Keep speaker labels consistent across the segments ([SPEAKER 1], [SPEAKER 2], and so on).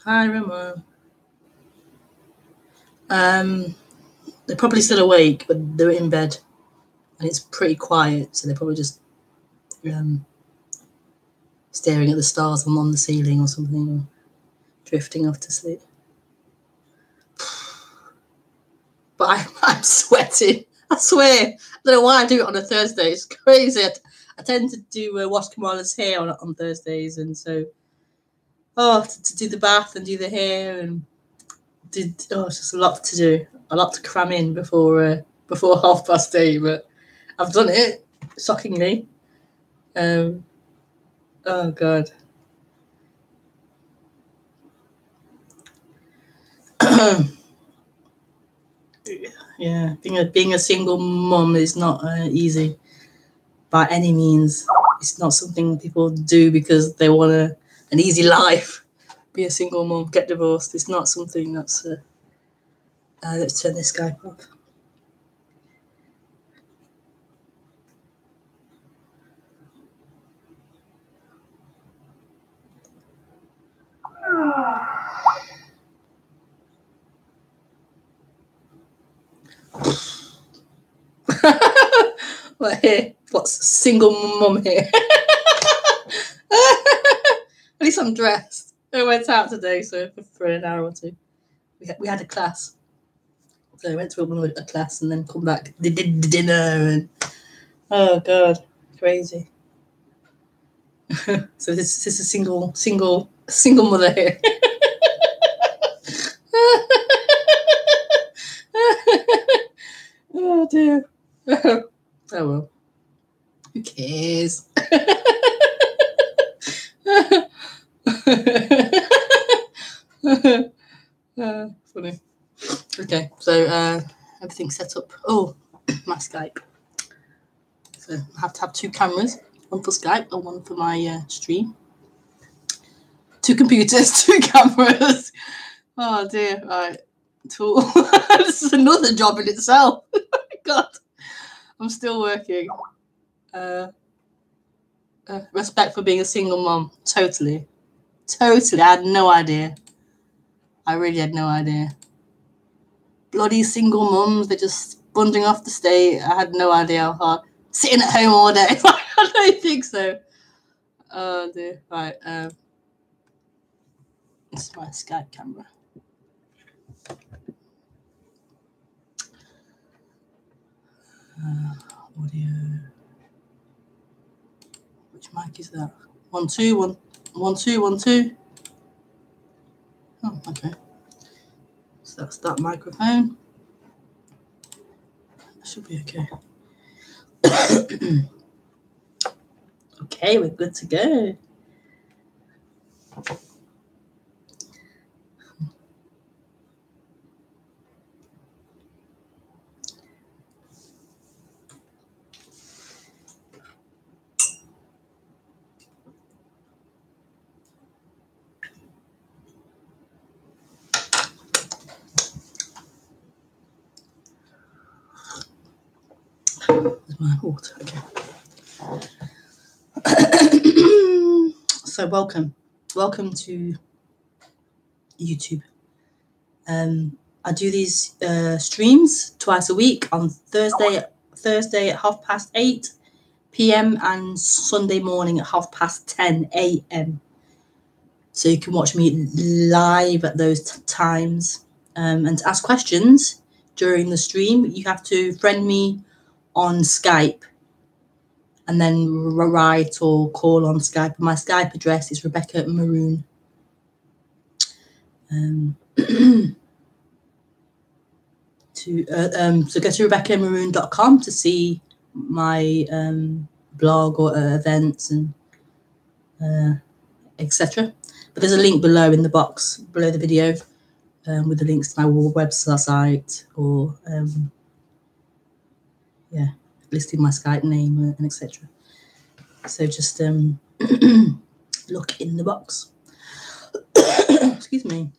[SPEAKER 1] Hi, Ramon. They're probably still awake, but they're in bed, and it's pretty quiet, so they're probably just um, staring at the stars on the ceiling or something, or drifting off to sleep. But I'm sweating. I swear. I don't know why I do it on a Thursday. It's crazy. I tend to do wash Kamala's hair on Thursdays, and so to do the bath and do the hair and it's just a lot to do, a lot to cram in before 8:30. But I've done it, shockingly. Oh god. Yeah, being a single mom is not easy by any means. It's not something people do because they want an easy life. Be a single mom, get divorced. It's not something that's. Let's turn this Skype off. Like here, what's single mum here? At least I'm dressed. I went out today, so for an hour or two, we had a class. So I went to a class and then come back. Did dinner and oh god, crazy. So this is a single mother here. Oh dear. Oh well. Who cares? Funny. Okay, so everything's set up. Oh, my Skype. So I have to have two cameras, one for Skype and one for my stream. Two computers, two cameras. Oh dear. Right. Tool. This is another job in itself. God. I'm still working. Respect for being a single mom. Totally. I had no idea. I really had no idea. Bloody single mums, they're just bundling off the state. I had no idea how hard. Sitting at home all day. I don't think so. Oh dear. Right. This is my Skype camera. Audio. Which mic is that? 1 2 1 1 2 1 2. Oh, okay. So that's that microphone. That should be okay. Okay, we're good to go. There's my water. Okay. So welcome to YouTube. I do these streams twice a week on Thursday at 8:30 p.m. and Sunday morning at 10:30 a.m. So you can watch me live at those times. And to ask questions during the stream, you have to friend me on Skype and then write or call on Skype. My Skype address is rebekahmaroon. So go to rebekahmaroon.com to see my blog or events and etc. But there's a link below in the box below the video with the links to my website or listing my Skype name and etc. So just look in the box. Excuse me.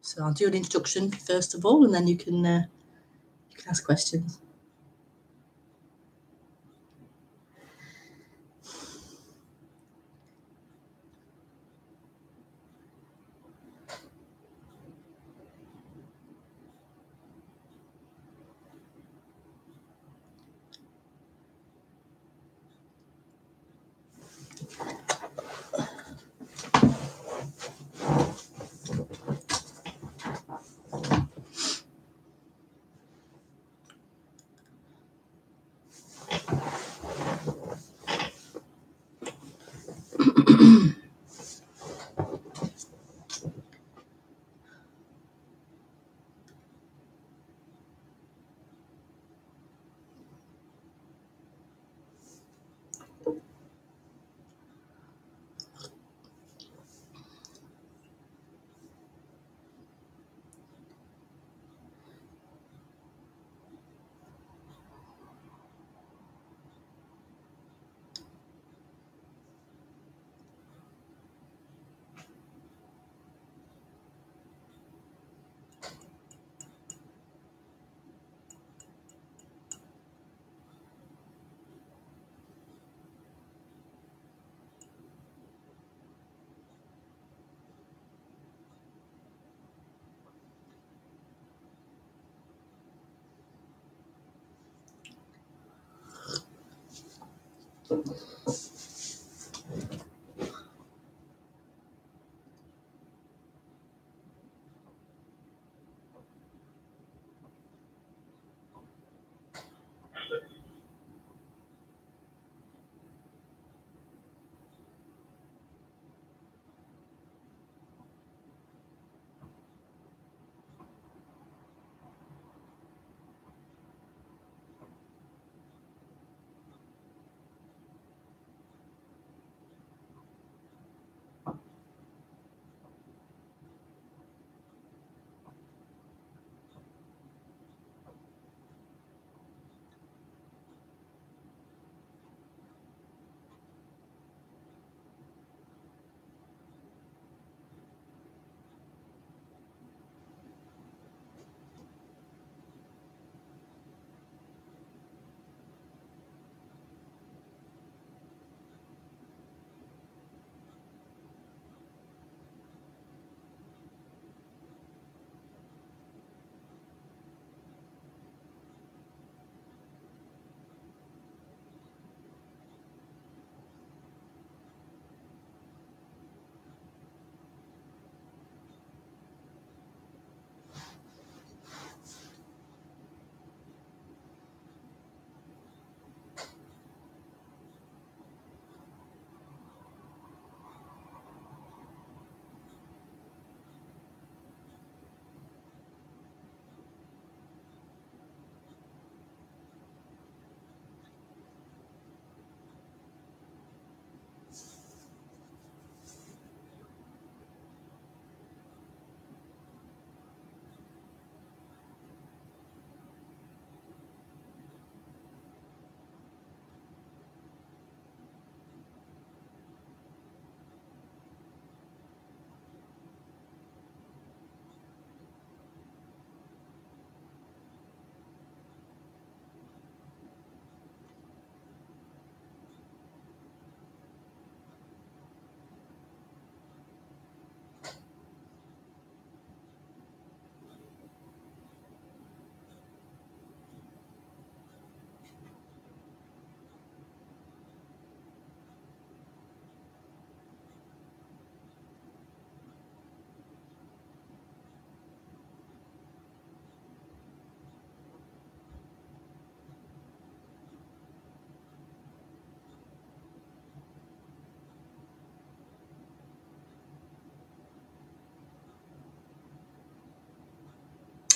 [SPEAKER 1] So I'll do an introduction first of all, and then you can ask questions.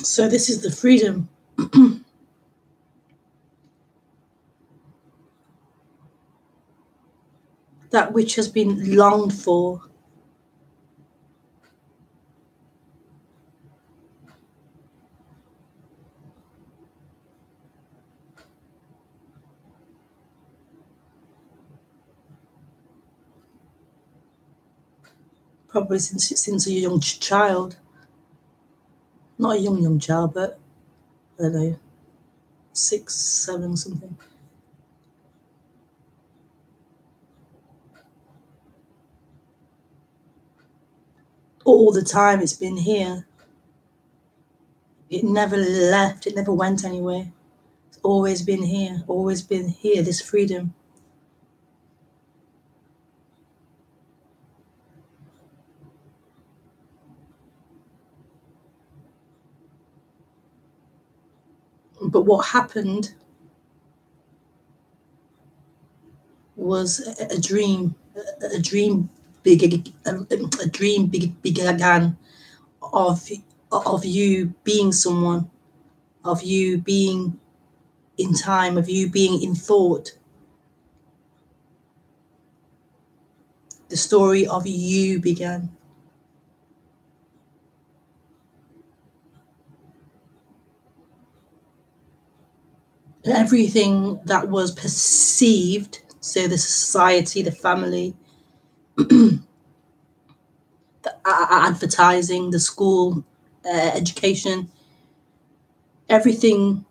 [SPEAKER 1] So this is the freedom. That which has been longed for. Probably since a young child. Not a young child, but I don't know, 6, 7, something. All the time it's been here. It never left. It never went anywhere. It's always been here. Always been here. This freedom. But what happened was a dream. A dream began of you being someone, of you being in time, of you being in thought. The story of you began. Everything that was perceived, so the society, the family, the advertising, the school, education, everything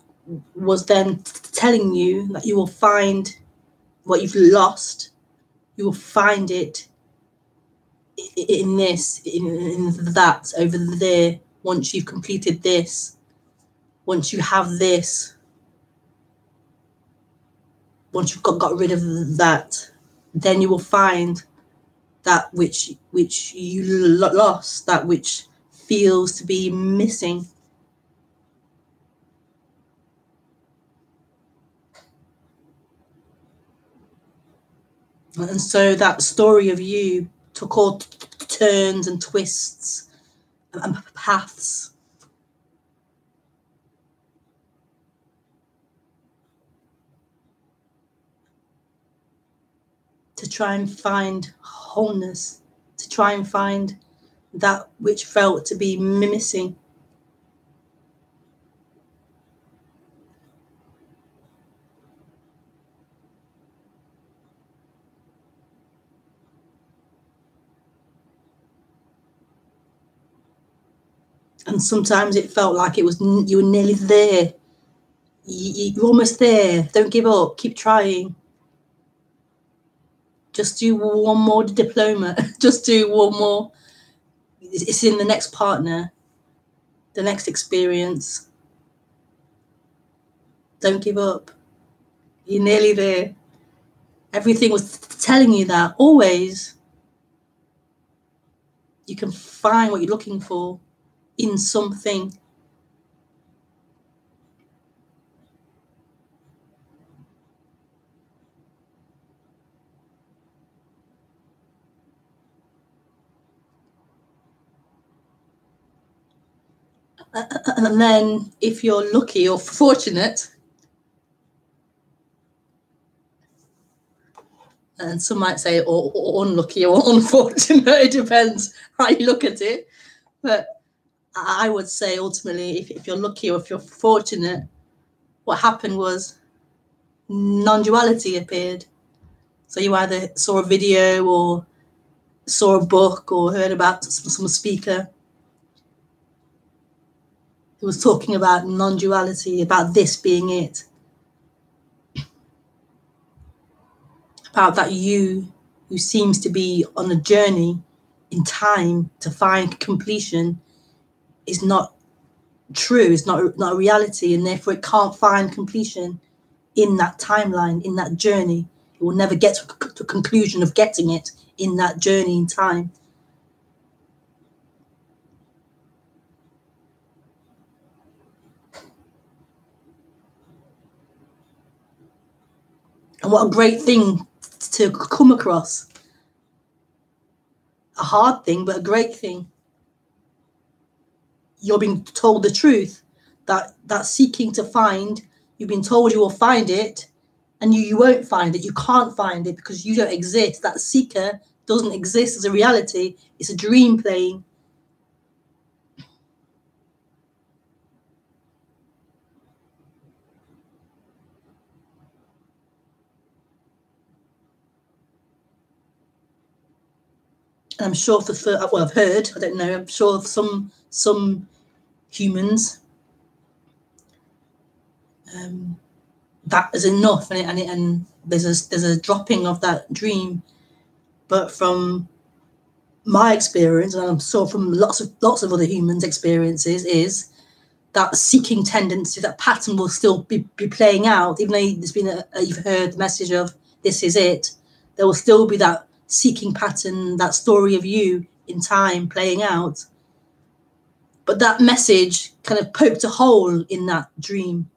[SPEAKER 1] was then telling you that you will find what you've lost, you will find it in this, in that, over there, once you've completed this, once you have this. once you've got rid of that, then you will find that which you lost, that which feels to be missing. And so that story of you took all turns and twists and paths. To try and find wholeness, to try and find that which felt to be missing. And sometimes it felt like it was you were nearly there. You're almost there. Don't give up. Keep trying. Just do one more diploma. Just do one more. It's in the next partner, the next experience. Don't give up. You're nearly there. Everything was telling you that always. You can find what you're looking for in something. And then if you're lucky or fortunate, and some might say or unlucky or unfortunate, it depends how you look at it. But I would say ultimately, if you're lucky or if you're fortunate, what happened was non-duality appeared. So you either saw a video or saw a book or heard about some speaker who was talking about non-duality, about this being it, about that you who seems to be on a journey in time to find completion is not true, it's not a reality, and therefore it can't find completion in that timeline, in that journey. It will never get to a conclusion of getting it in that journey in time. And what a great thing to come across. A hard thing, but a great thing. You're being told the truth, that seeking to find, you've been told you will find it, and you won't find it. You can't find it because you don't exist. That seeker doesn't exist as a reality. It's a dream playing. And I'm sure I've heard, I don't know, I'm sure some humans, that is enough, and there's a dropping of that dream. But from my experience, and I'm sure from lots of other humans' experiences, is that seeking tendency, that pattern will still be playing out, even though there's been you've heard the message of this is it. There will still be that seeking pattern, that story of you in time playing out. But that message kind of poked a hole in that dream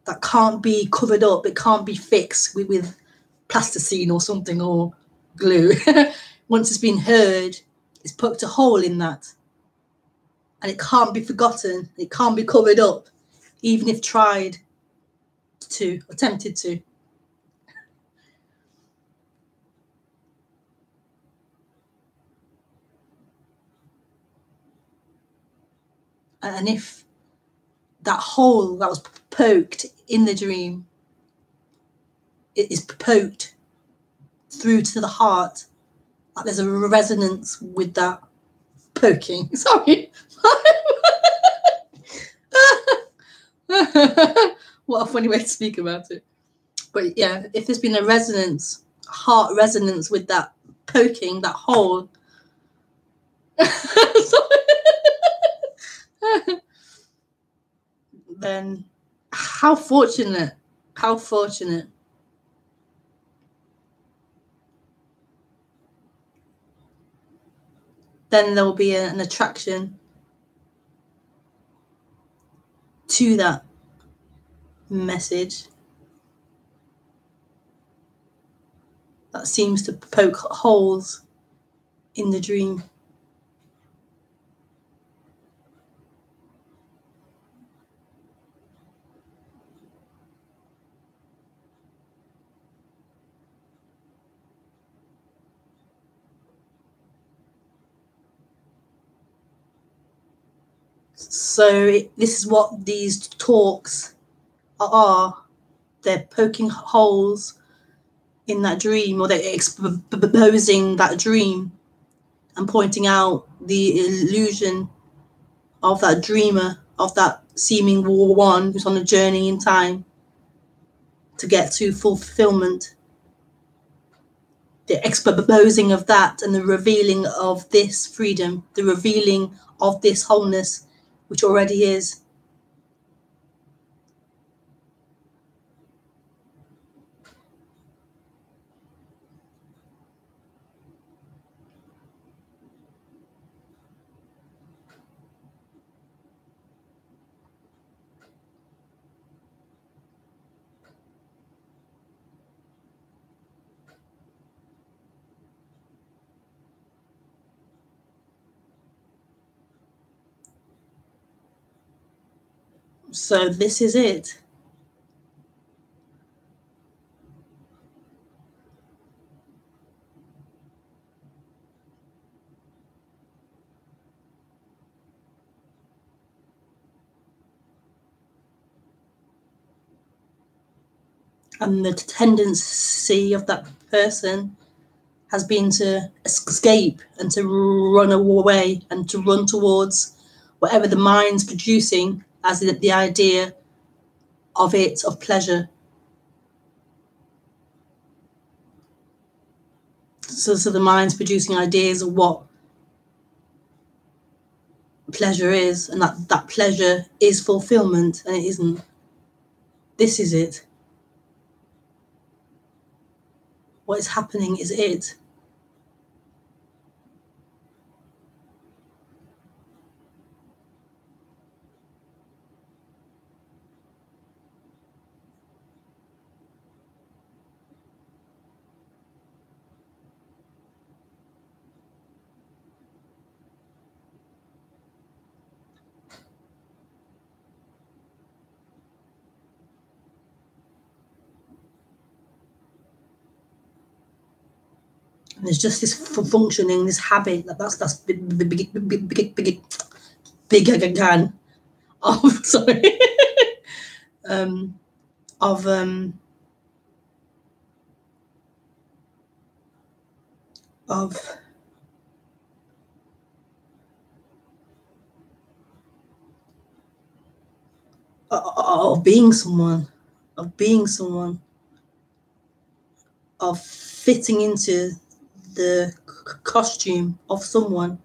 [SPEAKER 1] that can't be covered up. It can't be fixed with plasticine or something or glue. Once it's been heard, it's poked a hole in that. And it can't be forgotten. It can't be covered up, even if tried to, attempted to. And if that hole that was poked in the dream, it is poked through to the heart, like there's a resonance with that poking. Sorry. What a funny way to speak about it. But yeah, if there's been a resonance, heart resonance with that poking, that hole, then how fortunate How fortunate. Then there will be an attraction to that message that seems to poke holes in the dream. So this is what these talks are. They're poking holes in that dream, or they're exposing that dream and pointing out the illusion of that dreamer, of that seeming one who's on a journey in time to get to fulfillment. The exposing of that and the revealing of this freedom, the revealing of this wholeness, which already is. So this is it. And the tendency of that person has been to escape and to run away and to run towards whatever the mind's producing as the idea of it, of pleasure. So the mind's producing ideas of what pleasure is, and that pleasure is fulfillment, and it isn't. This is it. What is happening is it. And there's just this functioning, this habit that's big again. Oh, sorry. Of being someone, of fitting into the costume of someone.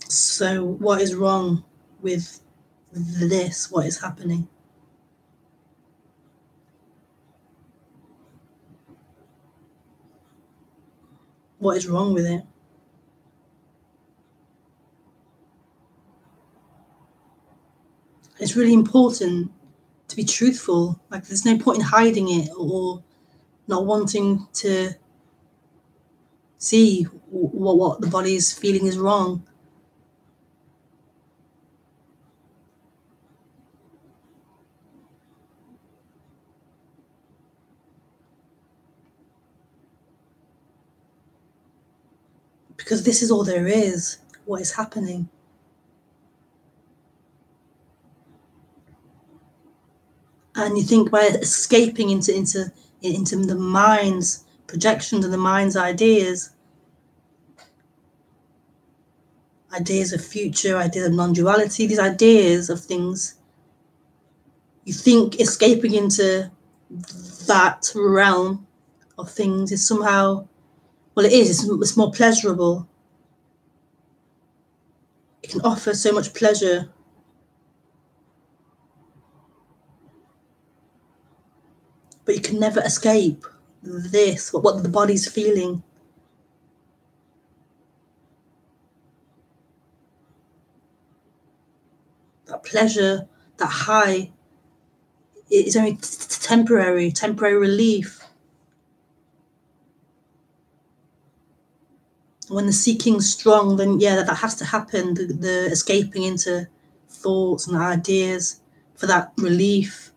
[SPEAKER 1] So what is wrong with this? What is happening? What is wrong with it? It's really important to be truthful. Like, there's no point in hiding it or not wanting to see what the body is feeling is wrong. Because this is all there is, what is happening. And you think by escaping into the mind's projections and the mind's ideas of future, ideas of non-duality, these ideas of things, you think escaping into that realm of things is somehow, well, it is, it's more pleasurable. It can offer so much pleasure. But you can never escape this, what the body's feeling. That pleasure, that high, it's only temporary relief. When the seeking's strong, then yeah, that has to happen, the escaping into thoughts and ideas for that relief.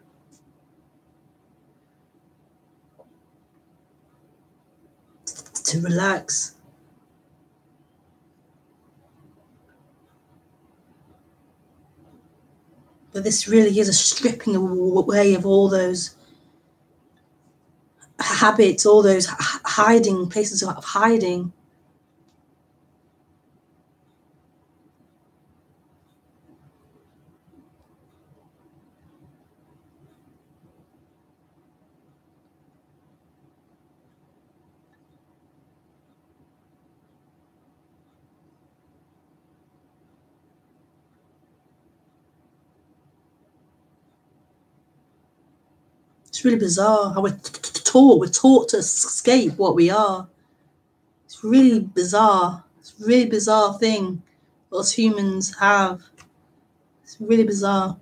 [SPEAKER 1] To relax. But this really is a stripping away of all those habits, all those hiding places of hiding. It's really bizarre how we're taught to escape what we are. It's really bizarre. It's a really bizarre thing what us humans have. It's really bizarre.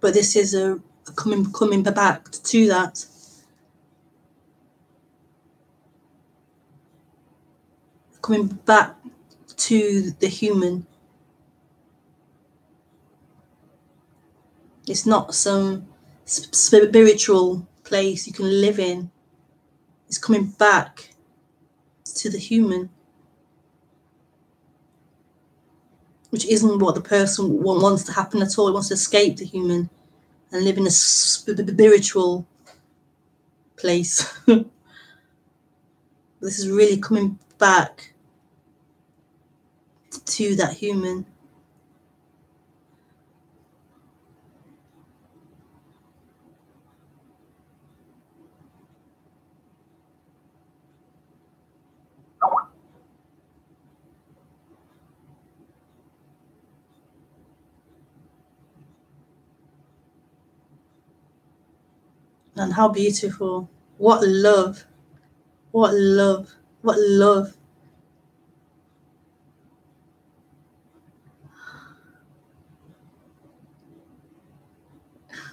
[SPEAKER 1] But this is a coming back to that. Coming back to the human. It's not some spiritual place you can live in. It's coming back to the human, which isn't what the person wants to happen at all. It wants to escape the human and live in a spiritual place. This is really coming back to that human. And how beautiful. What love. What love. What love.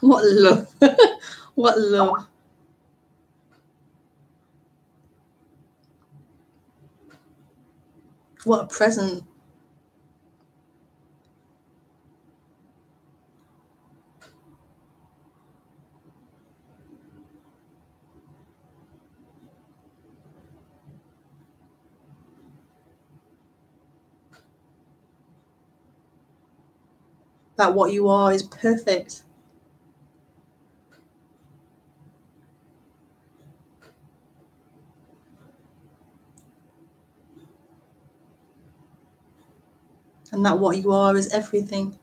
[SPEAKER 1] What love. What love. What a present. That what you are is perfect. And that what you are is everything.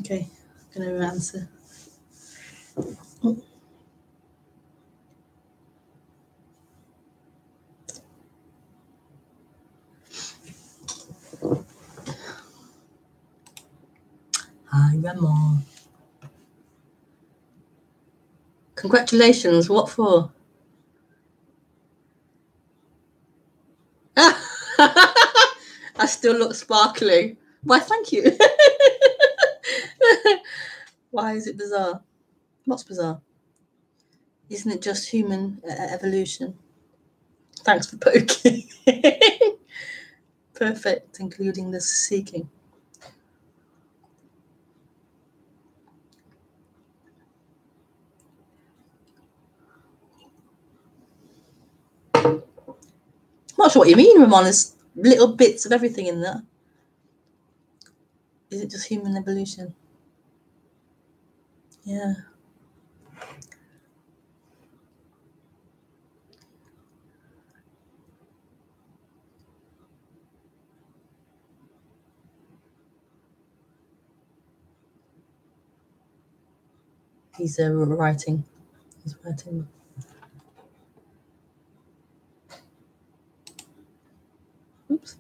[SPEAKER 1] Okay, I'm going to answer. Oh. Hi, Ramon. Congratulations. What for? I still look sparkling. Why, thank you. Why is it bizarre? What's bizarre? Isn't it just human evolution? Thanks for poking. Perfect, including the seeking. I'm not sure what you mean, Ramon. There's little bits of everything in there. Is it just human evolution? Yeah. He's writing. He's writing. Oops.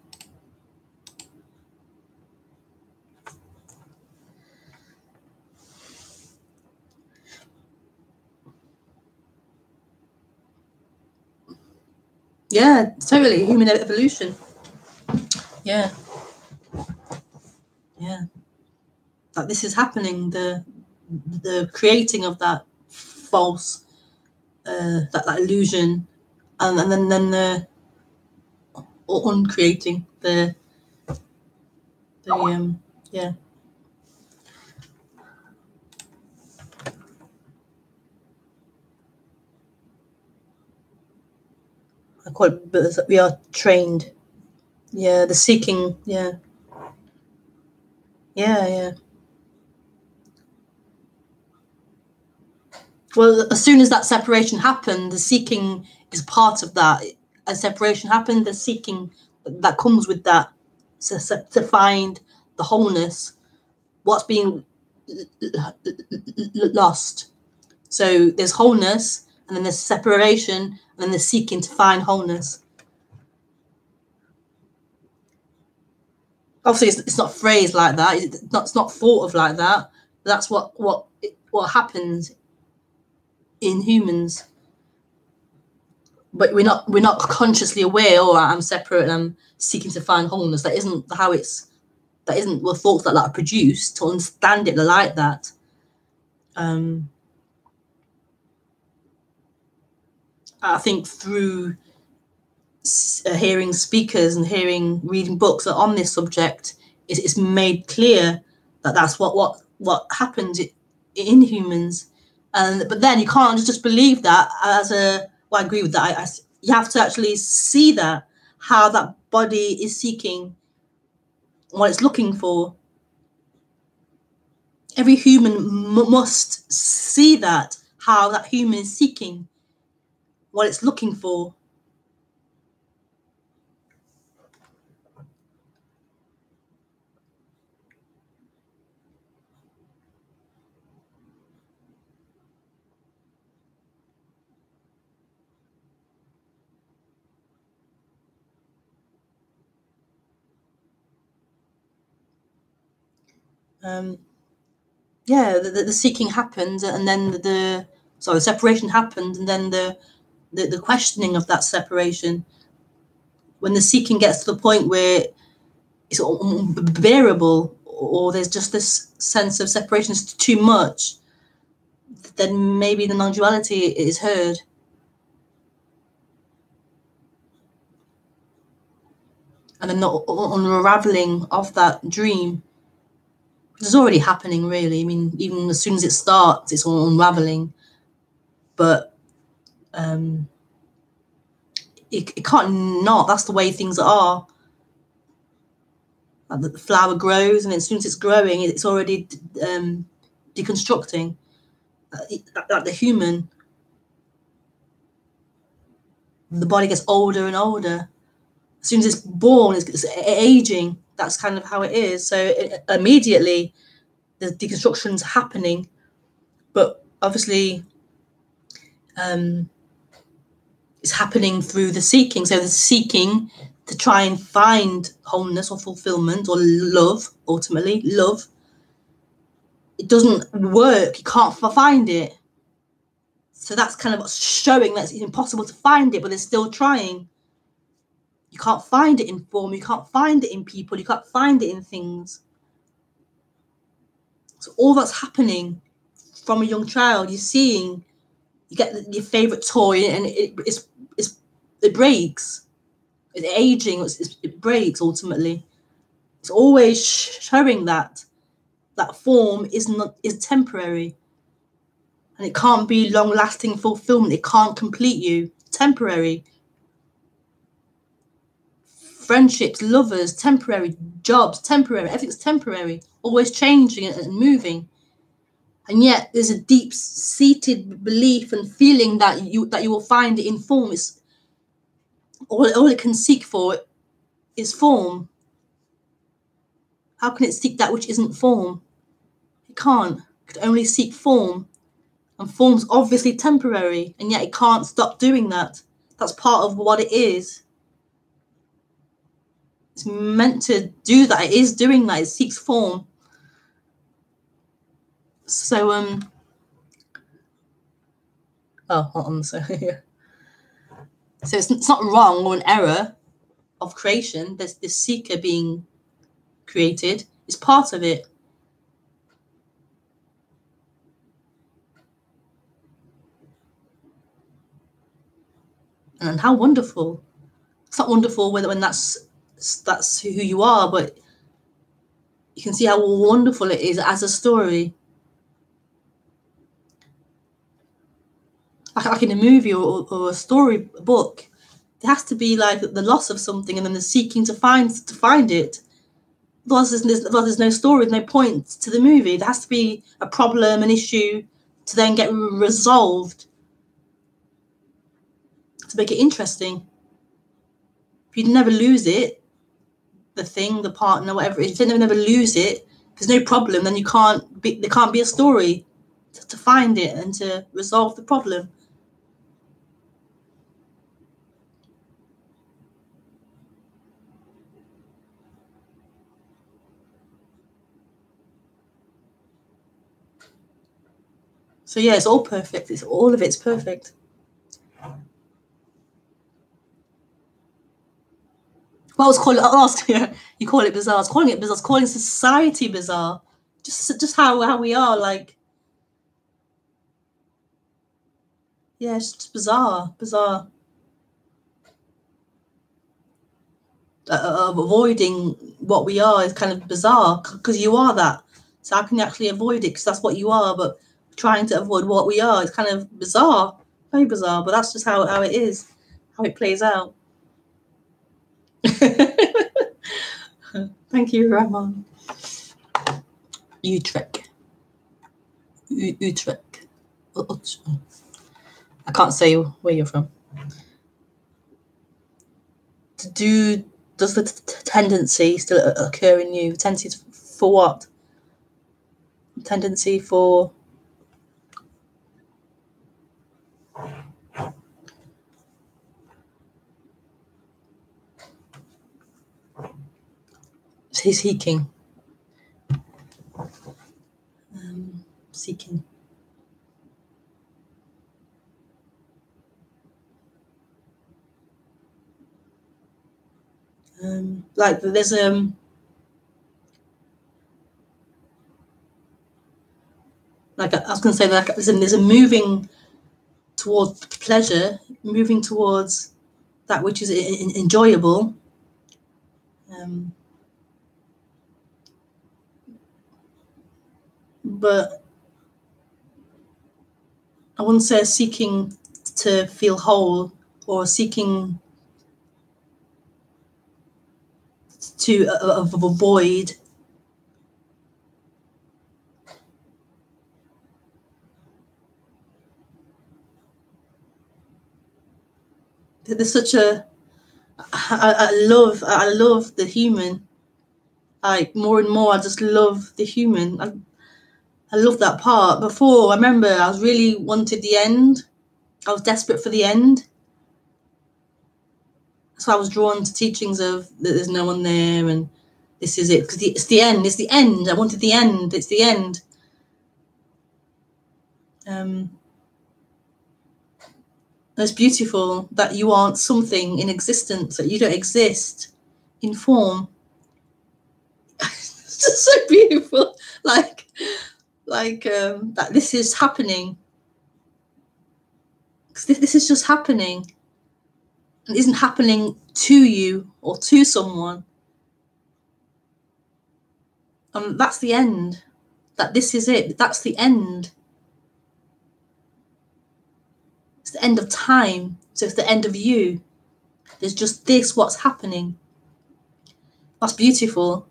[SPEAKER 1] Yeah, totally. Human evolution. Yeah. Yeah. Like this is happening. The creating of that false, that illusion, and then the uncreating the yeah. I call it, but we are trained. Yeah, the seeking. Yeah. Yeah, yeah. Well, as soon as that separation happened, the seeking is part of that. As separation happened, the seeking that comes with that to find the wholeness, what's being lost. So there's wholeness, and then there's separation, and then there's seeking to find wholeness. Obviously, it's not phrased like that. It's not thought of like that. That's what happens in humans. But we're not consciously aware. Oh, I'm separate and I'm seeking to find wholeness. That isn't how it's. That isn't what thoughts that are produced. To understand it like that. I think through hearing speakers and reading books on this subject, it's made clear that that's what happens in humans. And but then you can't just believe that as a. Well, I agree with that. You have to actually see that how that body is seeking what it's looking for. Every human must see that how that human is seeking what it's looking for. Yeah, the seeking happened, and then the separation happened, and then the questioning of that separation. When the seeking gets to the point where it's unbearable, or there's just this sense of separation is too much, then maybe the non-duality is heard. And then the unraveling of that dream, which is already happening, really. I mean, even as soon as it starts, it's all unraveling. But it can't not. That's the way things are. Like the flower grows, and as soon as it's growing, it's already deconstructing. Like the human, the body gets older and older. As soon as it's born, it's aging. That's kind of how it is. So immediately, the deconstruction's happening, but obviously it's happening through the seeking. So the seeking to try and find wholeness or fulfillment or love, ultimately love, it doesn't work. You can't find it. So that's kind of showing that it's impossible to find it, but they're still trying. You can't find it in form. You can't find it in people. You can't find it in things. So all that's happening from a young child, you're seeing, you get your favorite toy and it breaks. It's aging. It breaks ultimately. It's always showing that form is temporary, and it can't be long-lasting fulfillment. It can't complete you. Temporary. Friendships, lovers, temporary. Jobs, temporary. Everything's temporary. Always changing and moving. And yet there's a deep-seated belief and feeling that you will find it in form. It's all it can seek for is form. How can it seek that which isn't form? It can't. It can only seek form. And form's obviously temporary, and yet it can't stop doing that. That's part of what it is. It's meant to do that. It is doing that. It seeks form. So hold on. So it's not wrong or an error of creation. There's this seeker being created. It's part of it. And how wonderful. It's not wonderful when that's who you are, but you can see how wonderful it is as a story. Like in a movie or a story book, there has to be like the loss of something and then the seeking to find it. Otherwise there's no story, no point to the movie. There has to be a problem, an issue to then get resolved to make it interesting. If you never lose it, the thing, the partner, whatever it is, if you never lose it, there's no problem, then there can't be a story to find it and to resolve the problem. So yeah, it's all perfect. All of it's perfect. Well, you call it bizarre. I was calling it bizarre. I was calling society bizarre. Just how we are, like, yeah, it's just bizarre. Avoiding what we are is kind of bizarre because you are that. So how can you actually avoid it? Because that's what you are. But trying to avoid what we are is kind of bizarre, very bizarre. But that's just how it is, how it plays out. Thank you, Ramon. Utrecht. I can't say where you're from. Does the tendency still occur in you? Tendency for what? Tendency for seeking. Seeking. Like there's like I was going to say, like there's a moving towards pleasure, moving towards that which is enjoyable. But I wouldn't say seeking to feel whole or seeking to avoid. There's such a I love the human. Like more and more, I just love the human. I love that part. Before, I remember I was really wanted the end. I was desperate for the end. So I was drawn to teachings of that there's no one there and this is it. Because it's the end. It's the end. I wanted the end. It's the end. It's beautiful that you aren't something in existence, that you don't exist in form. It's just so beautiful. Like that this is happening. This is just happening. And isn't happening to you or to someone. That's the end. That this is it. That's the end. It's the end of time. So it's the end of you. There's just this, what's happening. That's beautiful.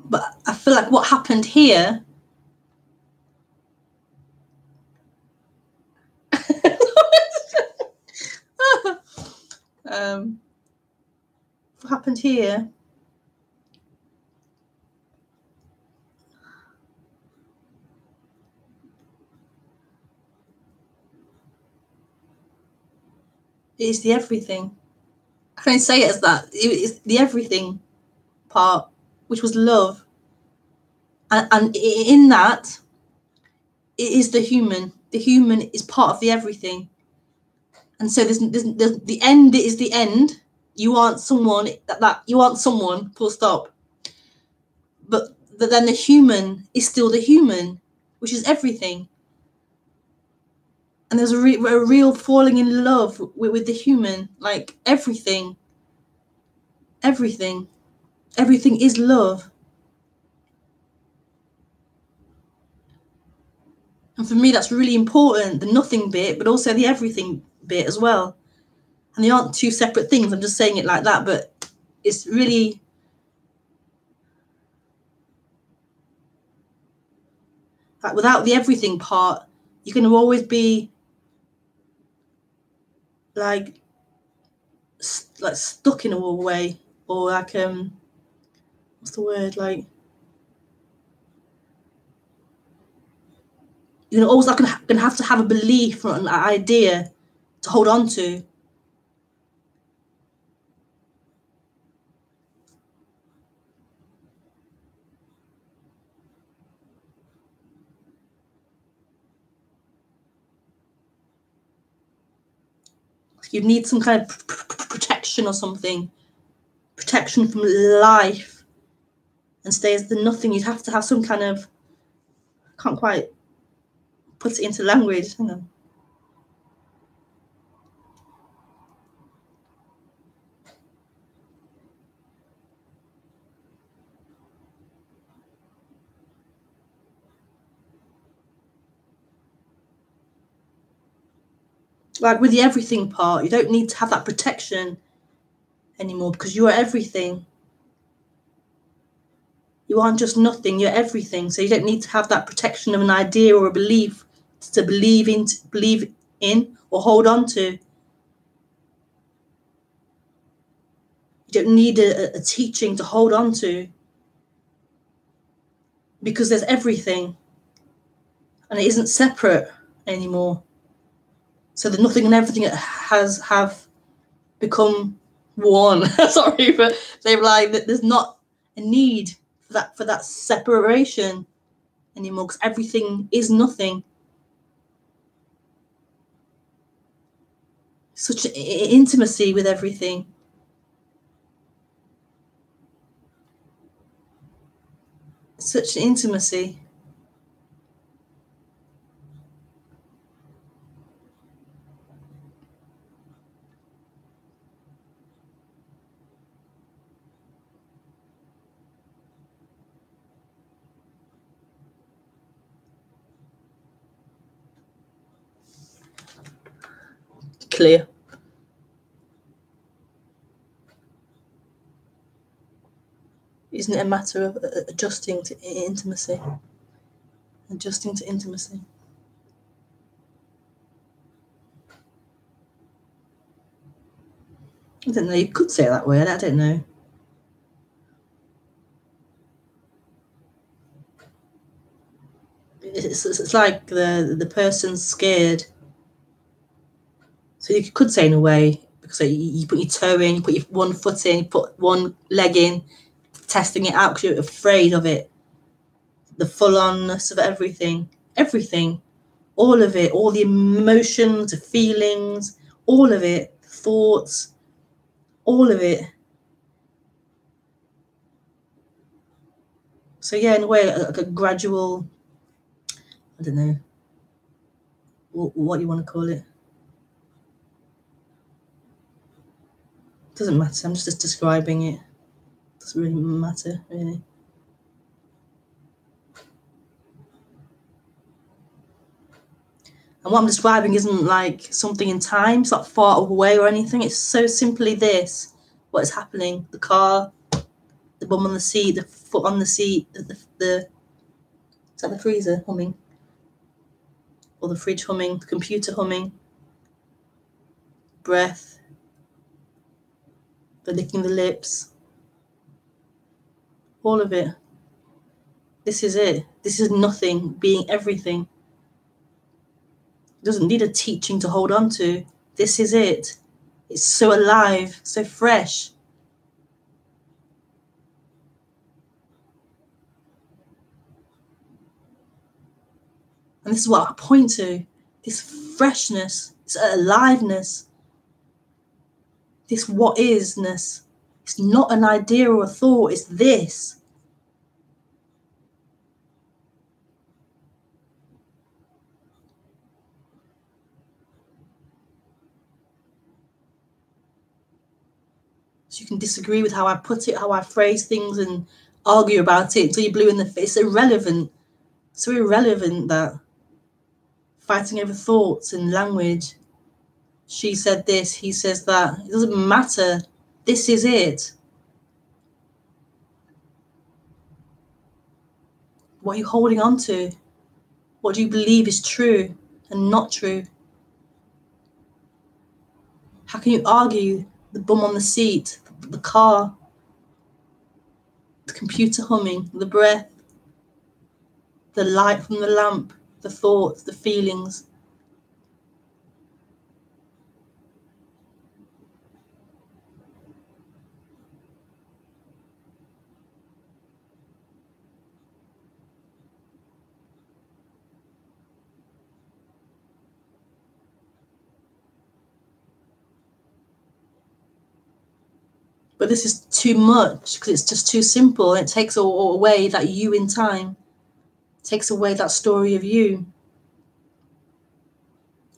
[SPEAKER 1] But I feel like what happened here what happened here is the everything. I can only say it as that. It's the everything part, which was love. And in that, it is the human. The human is part of the everything. And so there's the end is the end. You aren't someone that you aren't someone, full stop. But then the human is still the human, which is everything. And there's a real falling in love with the human, like everything. Everything is love. And for me, that's really important, the nothing bit, but also the everything bit as well. And they aren't two separate things. I'm just saying it like that, but it's really, like, without the everything part, you can always be like stuck in a way, or like what's the word, like you're always like gonna have to have a belief or an idea to hold on to. You need some kind of protection or something, protection from life, and stay as the nothing. You'd have to have some kind of, I can't quite put it into language. Hang on. Like with the everything part, you don't need to have that protection anymore because you are everything. You aren't just nothing, you're everything. So you don't need to have that protection of an idea or a belief to believe in or hold on to. You don't need a teaching to hold on to because there's everything and it isn't separate anymore. So the nothing and everything have become one. Sorry, but they're like, there's not a need for that separation anymore because everything is nothing. Such an intimacy with everything. Such an intimacy. Clear. Isn't it a matter of adjusting to intimacy? Adjusting to intimacy. I don't know, you could say that word, I don't know. It's like the person's scared. So you could say in a way, because you put your toe in, you put your one foot in, you put one leg in, testing it out because you're afraid of it. The full-onness of everything, all of it, all the emotions, the feelings, all of it, thoughts, all of it. So yeah, in a way, like a gradual, I don't know what you want to call it. Doesn't matter. I'm just describing it. Doesn't really matter, really. And what I'm describing isn't like something in time. It's not far away or anything. It's so simply this: what is happening. The car, the bum on the seat, the foot on the seat, the is that the freezer humming? Or the fridge humming, the computer humming, breath, the licking the lips, all of it. This is it. This is nothing being everything. It doesn't need a teaching to hold on to. This is it. It's so alive, so fresh. And this is what I point to. This freshness, this aliveness, this what isness. It's not an idea or a thought, it's this. So you can disagree with how I put it, how I phrase things, and argue about it until you're blue in the face. It's irrelevant. So irrelevant, that fighting over thoughts and language. She said this, he says that. It doesn't matter. This is it. What are you holding on to? What do you believe is true and not true? How can you argue the bum on the seat, the car, the computer humming, the breath, the light from the lamp, the thoughts, the feelings? But this is too much because it's just too simple. It takes away that you in time. It takes away that story of you.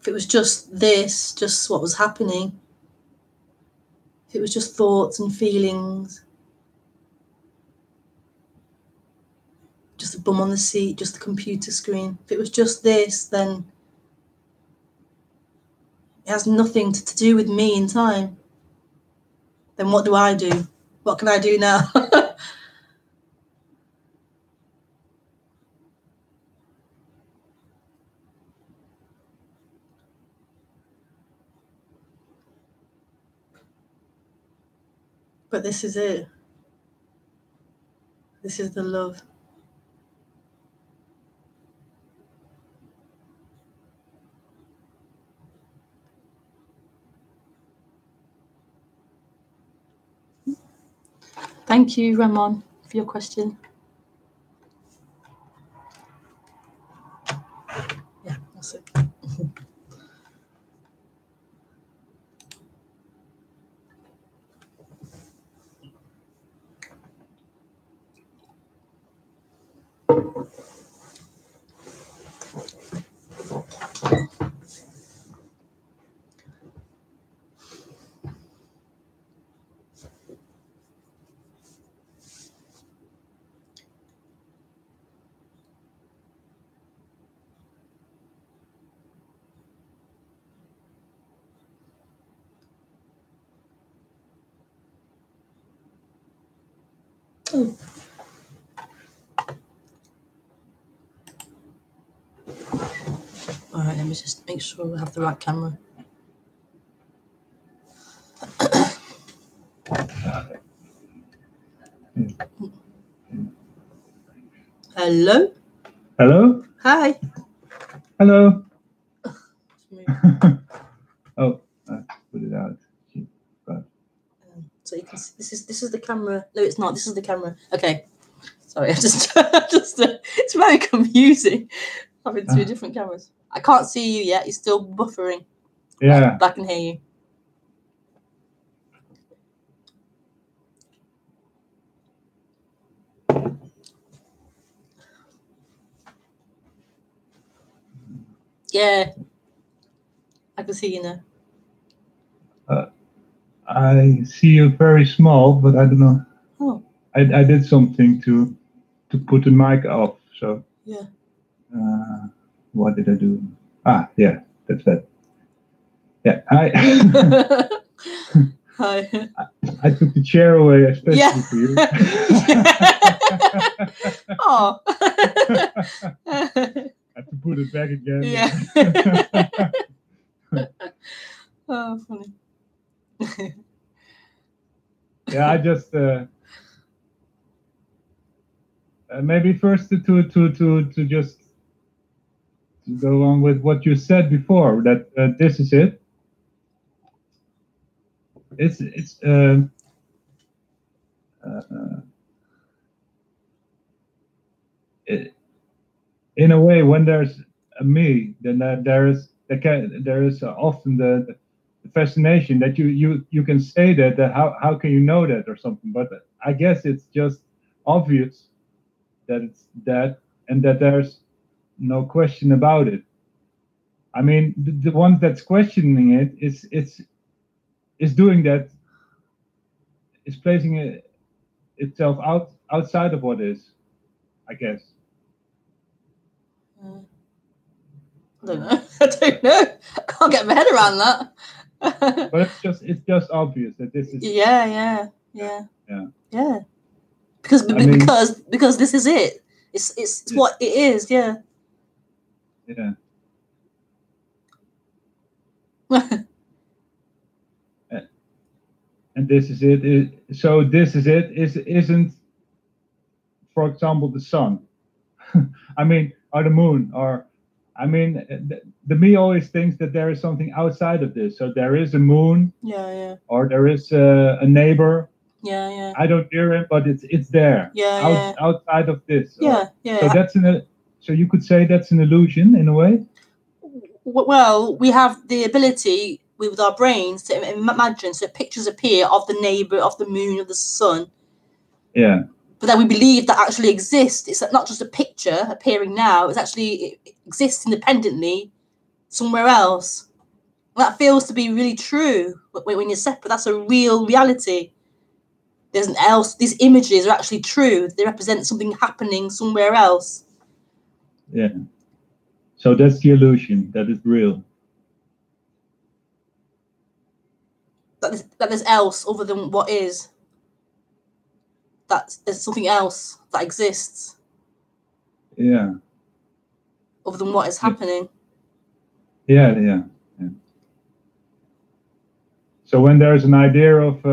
[SPEAKER 1] If it was just this, just what was happening, if it was just thoughts and feelings, just the bum on the seat, just the computer screen, if it was just this, then it has nothing to do with me in time. Then what do I do? What can I do now? But this is it. This is the love. Thank you, Ramon, for your question. Yeah, that's it. Oh. All right, let me just make sure we have the right camera. Hello?
[SPEAKER 2] Hello?
[SPEAKER 1] Hi.
[SPEAKER 2] Hello. Oh, put it out.
[SPEAKER 1] So you can see, this is the camera. No, it's not. This is the camera. Okay. Sorry, I just it's very confusing having two different cameras. I can't see you yet. You're still buffering.
[SPEAKER 2] Yeah.
[SPEAKER 1] But I can hear you. Yeah. I can see you now.
[SPEAKER 2] I see you very small, but I don't know.
[SPEAKER 1] Oh.
[SPEAKER 2] I did something to put the mic off. So.
[SPEAKER 1] Yeah.
[SPEAKER 2] What did I do? Yeah, that's that. Yeah, hi.
[SPEAKER 1] Hi.
[SPEAKER 2] I took the chair away especially for you.
[SPEAKER 1] Oh.
[SPEAKER 2] I have to put it back again.
[SPEAKER 1] Yeah. Oh, funny.
[SPEAKER 2] Yeah, I just maybe first to just go on with what you said before, that this is it. It's in a way, when there's a me, then there is often the fascination that you can say that how can you know that or something. But I guess it's just obvious that it's that, and that there's no question about it. I mean, the one that's questioning it is doing that, is placing itself outside of what is, I guess.
[SPEAKER 1] I don't know. I don't know. I can't get my head around that.
[SPEAKER 2] But it's just obvious that this is.
[SPEAKER 1] Yeah. Because this is it. It's what it is. Yeah.
[SPEAKER 2] Yeah. And this is it. So this is it. Isn't, for example, the sun. I mean, or the moon, or I mean, the me always thinks that there is something outside of this. So there is a moon.
[SPEAKER 1] Yeah.
[SPEAKER 2] Or there is a neighbor.
[SPEAKER 1] Yeah.
[SPEAKER 2] I don't hear him, but it's there.
[SPEAKER 1] Yeah.
[SPEAKER 2] Outside of this.
[SPEAKER 1] Yeah.
[SPEAKER 2] So you could say that's an illusion in a way.
[SPEAKER 1] Well, we have the ability with our brains to imagine, so pictures appear of the neighbor, of the moon, of the sun.
[SPEAKER 2] Yeah.
[SPEAKER 1] But then we believe that actually exists. It's not just a picture appearing now. It exists independently somewhere else. And that feels to be really true when you're separate. That's a real reality. There's an else. These images are actually true. They represent something happening somewhere else.
[SPEAKER 2] Yeah. So that's the illusion. That is real.
[SPEAKER 1] That there's else other than what is. That there's something else that exists.
[SPEAKER 2] Yeah.
[SPEAKER 1] Other than what is happening.
[SPEAKER 2] Yeah. So when there's an idea of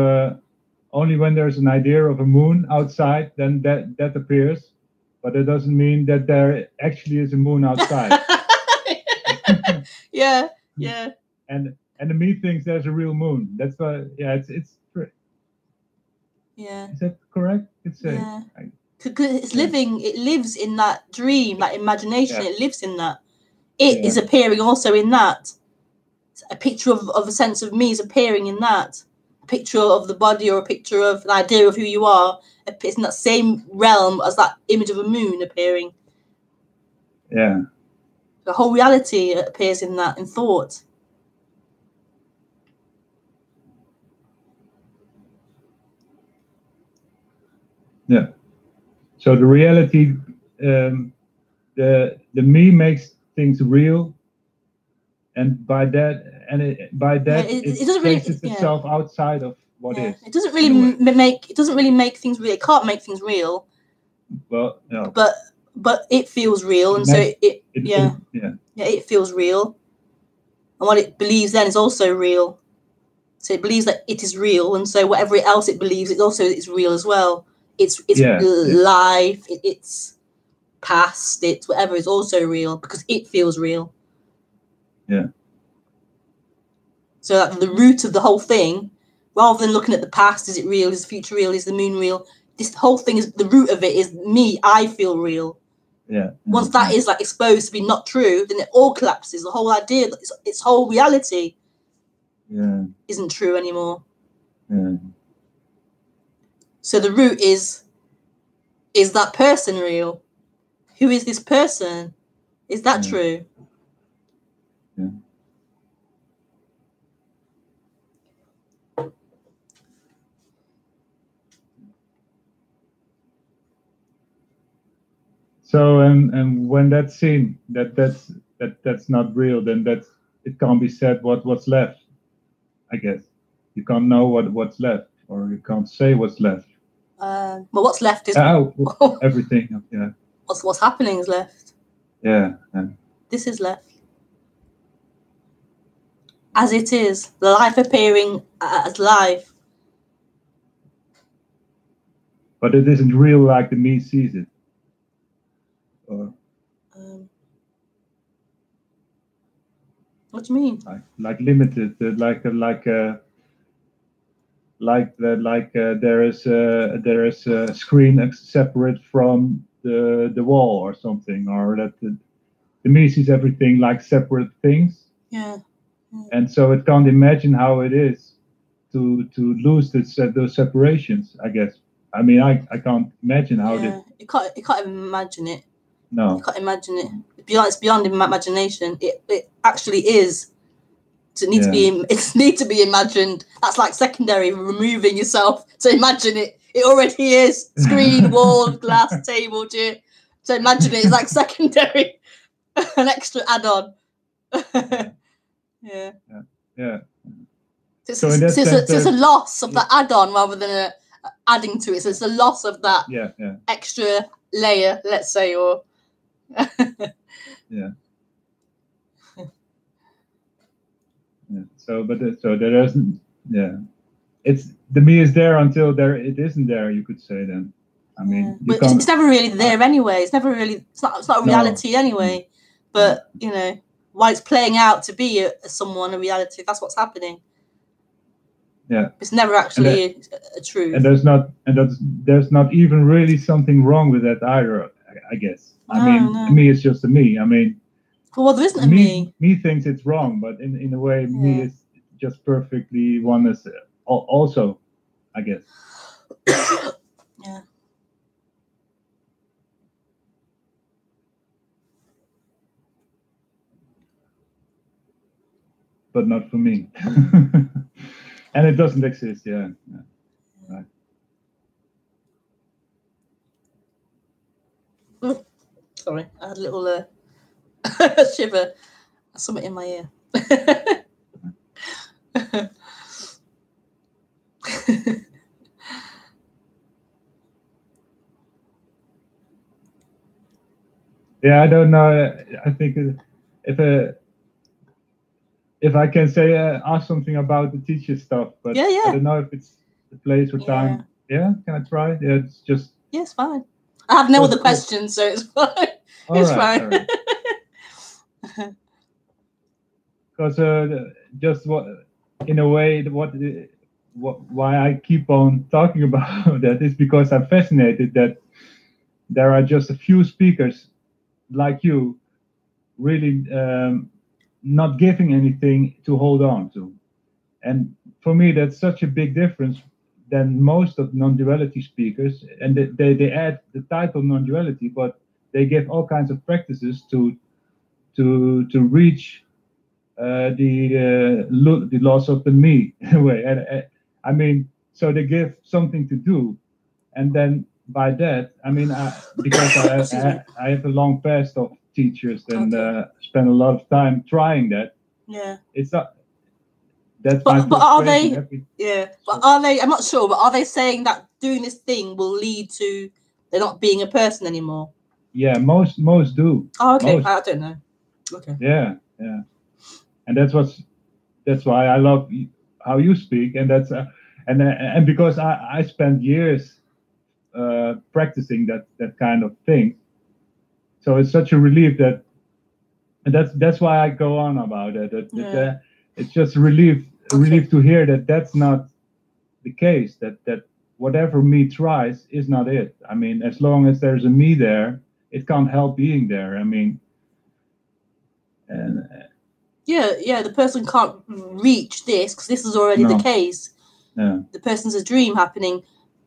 [SPEAKER 2] only when there's an idea of a moon outside, then that appears, but it doesn't mean that there actually is a moon outside.
[SPEAKER 1] Yeah.
[SPEAKER 2] And the me thinks there's a real moon. That's why. Yeah, it's.
[SPEAKER 1] Yeah.
[SPEAKER 2] Is that correct?
[SPEAKER 1] Yeah. Because it's living. It lives in that dream, that imagination. Yeah. It lives in that. It is appearing also in that. A picture of a sense of me is appearing in that. A picture of the body, or a picture of an idea of who you are. It's in that same realm as that image of a moon appearing.
[SPEAKER 2] Yeah.
[SPEAKER 1] The whole reality appears in that, in thought.
[SPEAKER 2] Yeah. So the reality, the me makes things real, and by that it
[SPEAKER 1] doesn't really
[SPEAKER 2] places itself outside of what is.
[SPEAKER 1] It doesn't really make things real. It can't make things real.
[SPEAKER 2] Well, no.
[SPEAKER 1] But it feels real, and so it feels real. And what it believes then is also real. So it believes that it is real, and so whatever else it believes, it also is real as well. It's life. It's past, it's whatever is also real because it feels real.
[SPEAKER 2] Yeah.
[SPEAKER 1] So like, the root of the whole thing, rather than looking at the past, is it real? Is the future real? Is the moon real? This whole thing is the root of it is me. I feel real.
[SPEAKER 2] Yeah.
[SPEAKER 1] Once that is like exposed to be not true, then it all collapses. The whole idea that its whole reality isn't true anymore.
[SPEAKER 2] Yeah.
[SPEAKER 1] So the root is that person real? Who is this person? Is that true?
[SPEAKER 2] Yeah. So and when that's seen that's not real, then it can't be said what's left. I guess you can't know what's left, or you can't say what's left.
[SPEAKER 1] Well, what's left is
[SPEAKER 2] everything. Yeah.
[SPEAKER 1] What's happening is left.
[SPEAKER 2] Yeah.
[SPEAKER 1] This is left. As it is, the life appearing as life.
[SPEAKER 2] But it isn't real like the me sees it. Or
[SPEAKER 1] what do you mean?
[SPEAKER 2] Like limited, there is a screen separate from the wall or something, or that the me sees everything like separate things.
[SPEAKER 1] Yeah.
[SPEAKER 2] And so it can't imagine how it is to lose those separations, I guess. I mean, I can't imagine how
[SPEAKER 1] you can't even imagine it.
[SPEAKER 2] No.
[SPEAKER 1] You can't imagine it. It's beyond imagination. It actually is. So it needs to be imagined. That's like secondary, removing yourself to imagine it. It already is. Screen, wall, glass, table, chair. So imagine it is like secondary, an extra add-on. Yeah. So it's a loss of the add-on rather than adding to it. So it's a loss of that extra layer, let's say, or
[SPEAKER 2] So there isn't. It's the me is there until it isn't there. You could say then. I mean,
[SPEAKER 1] but it's never really there anyway. It's never really. It's not a reality anyway. But you know, while it's playing out to be a reality, that's what's happening.
[SPEAKER 2] Yeah.
[SPEAKER 1] It's never actually a truth.
[SPEAKER 2] And there's not even really something wrong with that either. I guess. Me is just a me. I mean.
[SPEAKER 1] Well, there isn't a me.
[SPEAKER 2] Me thinks it's wrong, but in a way, me is just perfectly one as also, I guess.
[SPEAKER 1] Yeah.
[SPEAKER 2] But not for me. And it doesn't exist. Yeah. Right.
[SPEAKER 1] Sorry, I had a little shiver. Something in my ear.
[SPEAKER 2] Yeah, I don't know. I think if I can say ask something about the teacher stuff, but I don't know if it's the place or time. Yeah, can I try? Yeah, it's just.
[SPEAKER 1] Yeah, it's fine. I have no other questions, so it's fine. It's fine.
[SPEAKER 2] Because just in a way, why I keep on talking about that is because I'm fascinated that there are just a few speakers like you really not giving anything to hold on to. And for me, that's such a big difference than most of non-duality speakers. And they add the title non-duality, but they give all kinds of practices to reach the loss of the me in a way. And I mean, so they give something to do, and then by that, I mean, because I have a long past of teachers and spend a lot of time trying that.
[SPEAKER 1] Yeah,
[SPEAKER 2] it's not. That's
[SPEAKER 1] but are they? But are they? I'm not sure. But are they saying that doing this thing will lead to they're not being a person anymore?
[SPEAKER 2] Yeah, most do.
[SPEAKER 1] Oh, okay. I don't know. Okay.
[SPEAKER 2] Yeah. And that's why I love how you speak, and that's and because I spent years practicing that kind of thing, So it's such a relief that, and that's why I go on about it. That it's just a relief to hear that that's not the case. That whatever me tries is not it. I mean, as long as there's a me there, it can't help being there. I mean, and
[SPEAKER 1] the person can't reach this because this is already the case.
[SPEAKER 2] Yeah.
[SPEAKER 1] The person's a dream happening,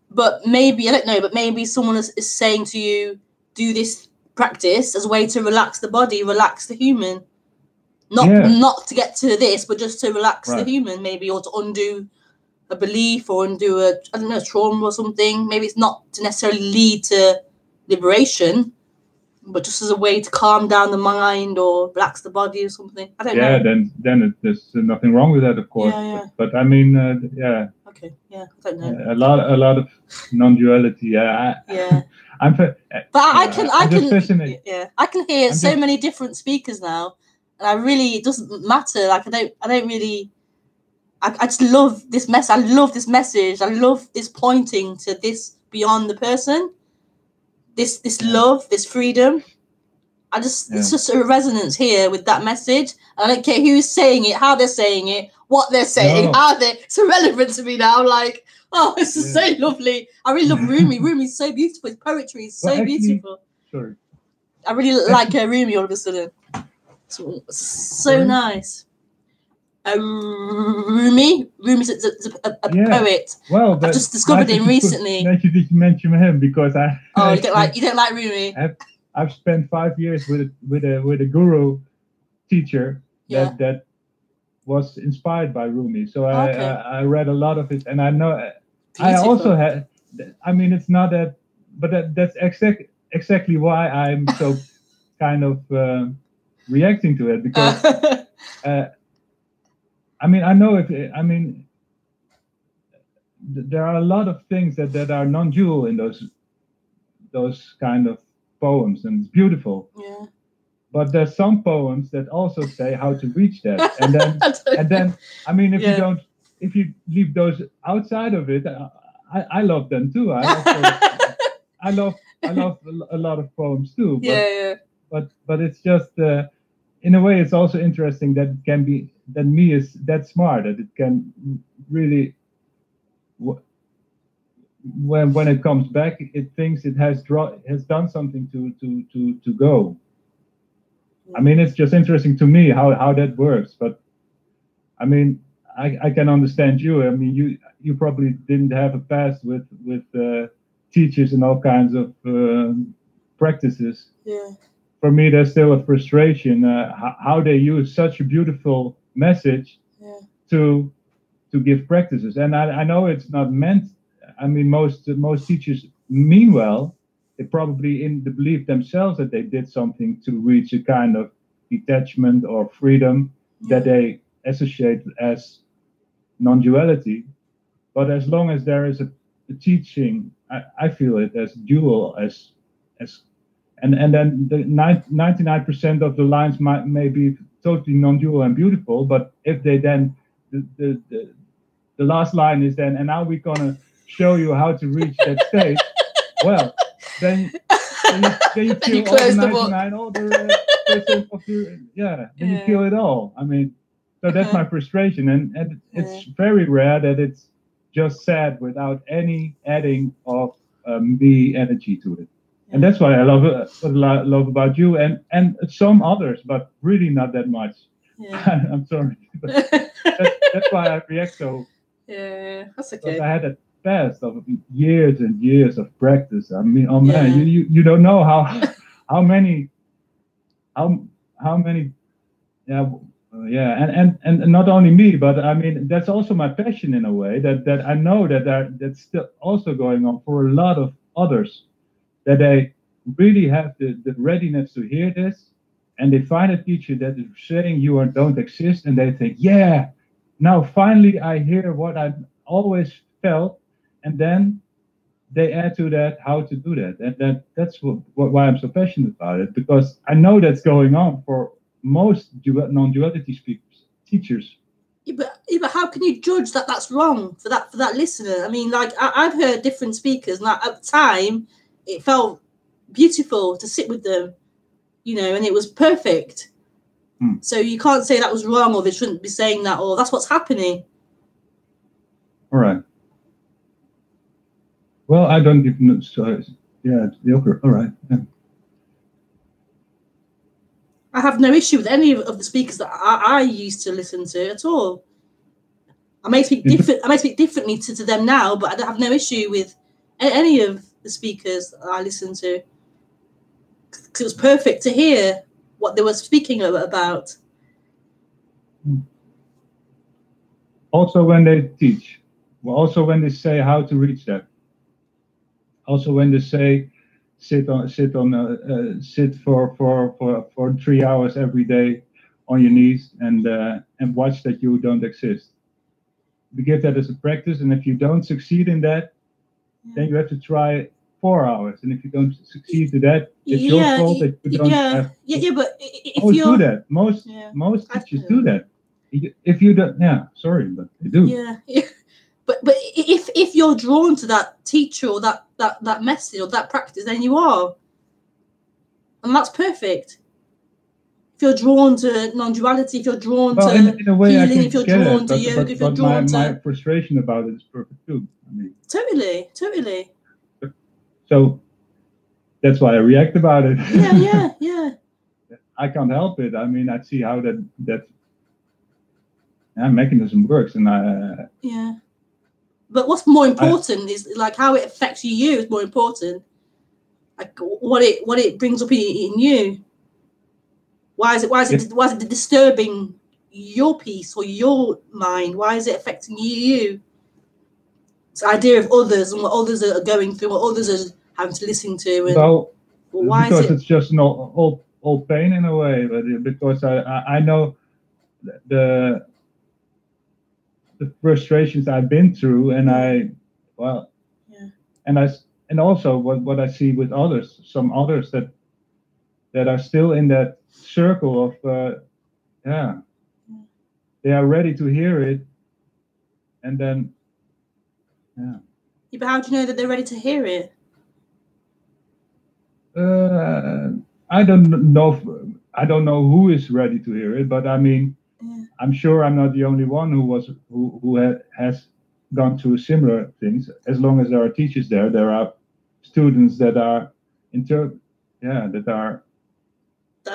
[SPEAKER 1] but maybe, I don't know, but maybe someone is saying to you, do this practice as a way to relax the body, relax the human. Not to get to this, but just to relax the human, maybe, or to undo a belief or undo a trauma or something. Maybe it's not to necessarily lead to liberation, but just as a way to calm down the mind or relax the body or something. I don't know.
[SPEAKER 2] Yeah, then there's nothing wrong with that, of course.
[SPEAKER 1] Yeah.
[SPEAKER 2] But I mean,
[SPEAKER 1] Okay. Yeah, I don't know.
[SPEAKER 2] A lot of non-duality.
[SPEAKER 1] Yeah.
[SPEAKER 2] But
[SPEAKER 1] I can hear so many different speakers now, and it doesn't matter. Like I don't really. I just love this mess. I love this message. I love this pointing to this beyond the person. This love, this freedom. It's just a resonance here with that message. I don't care who's saying it, how they're saying it, what they're saying, it's irrelevant to me now. Like, oh, this is so lovely. I really love Rumi. Rumi's so beautiful. His poetry is so beautiful.
[SPEAKER 2] Sorry.
[SPEAKER 1] I really like Rumi all of a sudden. So nice. Rumi's a poet.
[SPEAKER 2] Well,
[SPEAKER 1] I've just discovered him recently.
[SPEAKER 2] Nice that you mention him because I.
[SPEAKER 1] Oh, you don't like Rumi?
[SPEAKER 2] I've spent 5 years with a guru teacher that was inspired by Rumi. So I read a lot of it, and I know beautiful. I also had. I mean, it's not that, but that's exactly why I'm so kind of reacting to it because. I mean, I know there are a lot of things that are non-dual in those kind of poems, and it's beautiful.
[SPEAKER 1] Yeah.
[SPEAKER 2] But there's some poems that also say how to reach that, and then I mean, if you leave those outside of it, I love them too. I love a lot of poems too. But But it's just in a way, it's also interesting that it can be that me is that smart that it can really. When it comes back, it thinks it has done something to go. I mean, it's just interesting to me how that works. But I mean, I can understand you. I mean, you probably didn't have a past with teachers and all kinds of practices.
[SPEAKER 1] Yeah.
[SPEAKER 2] For me, there's still a frustration how they use such a beautiful message to give practices. And I know it's not meant. I mean, most teachers mean well. They probably in the belief themselves that they did something to reach a kind of detachment or freedom that they associate as non-duality. But as long as there is a teaching, I feel it as dual, and then the 99% of the lines may be totally non-dual and beautiful. But if they then the last line is then, and now we're gonna show you how to reach that state. Well, then you kill all the 99, all the percent of the then you kill it all. I mean, so that's my frustration, and it's very rare that it's just said without any adding of me energy to it. And that's what I love about you and some others, but really not that much. Yeah. I'm sorry. That's why I react so.
[SPEAKER 1] Yeah, that's okay.
[SPEAKER 2] Because I had a past of years and years of practice. I mean, oh man, you don't know how many and not only me, but I mean that's also my passion in a way that I know that's still also going on for a lot of others. That they really have the readiness to hear this, and they find a teacher that is saying you don't exist, and they think, yeah, now finally I hear what I've always felt, and then they add to that how to do that, and that's why I'm so passionate about it, because I know that's going on for most non-duality teachers.
[SPEAKER 1] Yeah, but how can you judge that that's wrong for that listener? I mean, like I've heard different speakers, and at the time, it felt beautiful to sit with them, and it was perfect. So you can't say that was wrong, or they shouldn't be saying that, or that's what's happening.
[SPEAKER 2] All right. Well, I don't even know. So, yeah, all right. Yeah.
[SPEAKER 1] I have no issue with any of the speakers that I used to listen to at all. I may speak differently to them now, but I have no issue with any of the speakers I listened to, because it was perfect to hear what they were speaking about.
[SPEAKER 2] Also, when they teach, also when they say how to reach that, also when they say sit for 3 hours every day on your knees and watch that you don't exist. We give that as a practice, and if you don't succeed in that, then you have to try 4 hours, and if you don't succeed to that, it's your fault that you don't have.
[SPEAKER 1] But if
[SPEAKER 2] most
[SPEAKER 1] you
[SPEAKER 2] do that, most teachers do that. If you don't, sorry, but they do.
[SPEAKER 1] But if you're drawn to that teacher or that message or that practice, then you are, and that's perfect. If you're drawn to non-duality, if you're drawn to
[SPEAKER 2] in a way,
[SPEAKER 1] healing, if you're drawn to yoga, if you're drawn to
[SPEAKER 2] my frustration about it is perfect too. I mean,
[SPEAKER 1] totally.
[SPEAKER 2] So that's why I react about it.
[SPEAKER 1] Yeah.
[SPEAKER 2] I can't help it. I mean, I see how that mechanism works, and
[SPEAKER 1] But what's more important is like how it affects you is more important. Like what it brings up in you. Why is it disturbing your peace or your mind? Why is it affecting you? It's the idea of others and what others are going through, what others are having to listen to. And why
[SPEAKER 2] because
[SPEAKER 1] is it?
[SPEAKER 2] It's just all pain in a way, but because I know the frustrations I've been through, and and also what I see with others, some others that are still in that circle of they are ready to hear it, and then
[SPEAKER 1] but how do you know that they're ready to hear it?
[SPEAKER 2] I don't know who is ready to hear it, but I mean, I'm sure I'm not the only one who has gone through similar things. As long as there are teachers there are students that are that are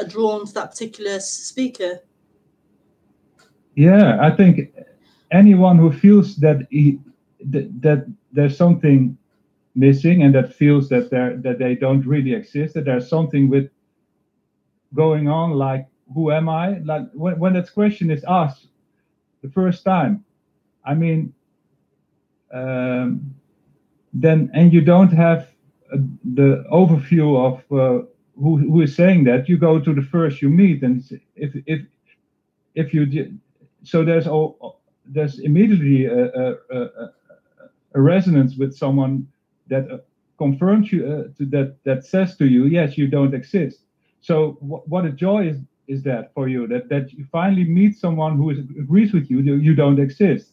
[SPEAKER 1] drawn to that particular speaker.
[SPEAKER 2] Yeah, I think anyone who feels that that there's something missing, and that feels that they don't really exist, that there's something with going on, like who am I? Like when that question is asked the first time, I mean, then and you don't have the overview of who is saying that, you go to the first you meet, and if you so there's immediately a resonance with someone that confirms you that says to you, yes, you don't exist. So what a joy is that for you, that you finally meet someone who agrees with you that you don't exist.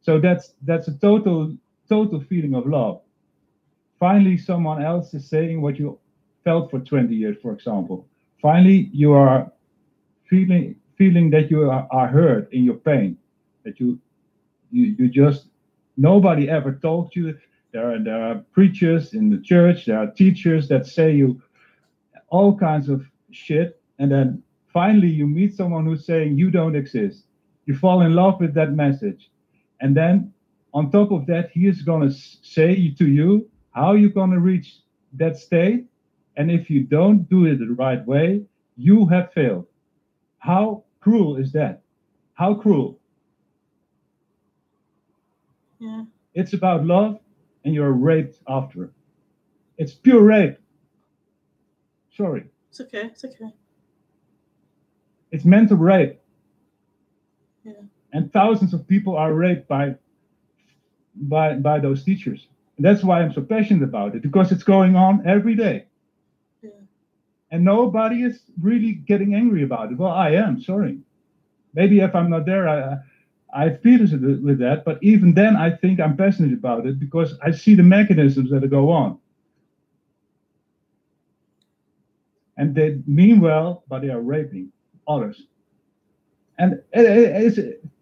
[SPEAKER 2] So that's a total feeling of love. Finally, someone else is saying what you felt for 20 years, for example. Finally, you are feeling that you are heard in your pain, that you just, nobody ever told you. There are preachers in the church, there are teachers that say you all kinds of shit, and then finally you meet someone who's saying you don't exist. You fall in love with that message, and then on top of that, he is going to say to you how you're going to reach that state, and if you don't do it the right way, you have failed. How cruel is that? How cruel?
[SPEAKER 1] Yeah.
[SPEAKER 2] It's about love, and you're raped after. It's pure rape. Sorry.
[SPEAKER 1] It's okay.
[SPEAKER 2] It's mental rape.
[SPEAKER 1] Yeah.
[SPEAKER 2] And thousands of people are raped by those teachers. And that's why I'm so passionate about it, because it's going on every day.
[SPEAKER 1] Yeah.
[SPEAKER 2] And nobody is really getting angry about it. Well, I am, sorry. Maybe if I'm not there, I feel with that, but even then I think I'm passionate about it because I see the mechanisms that go on. and they mean well, but they are raping others. And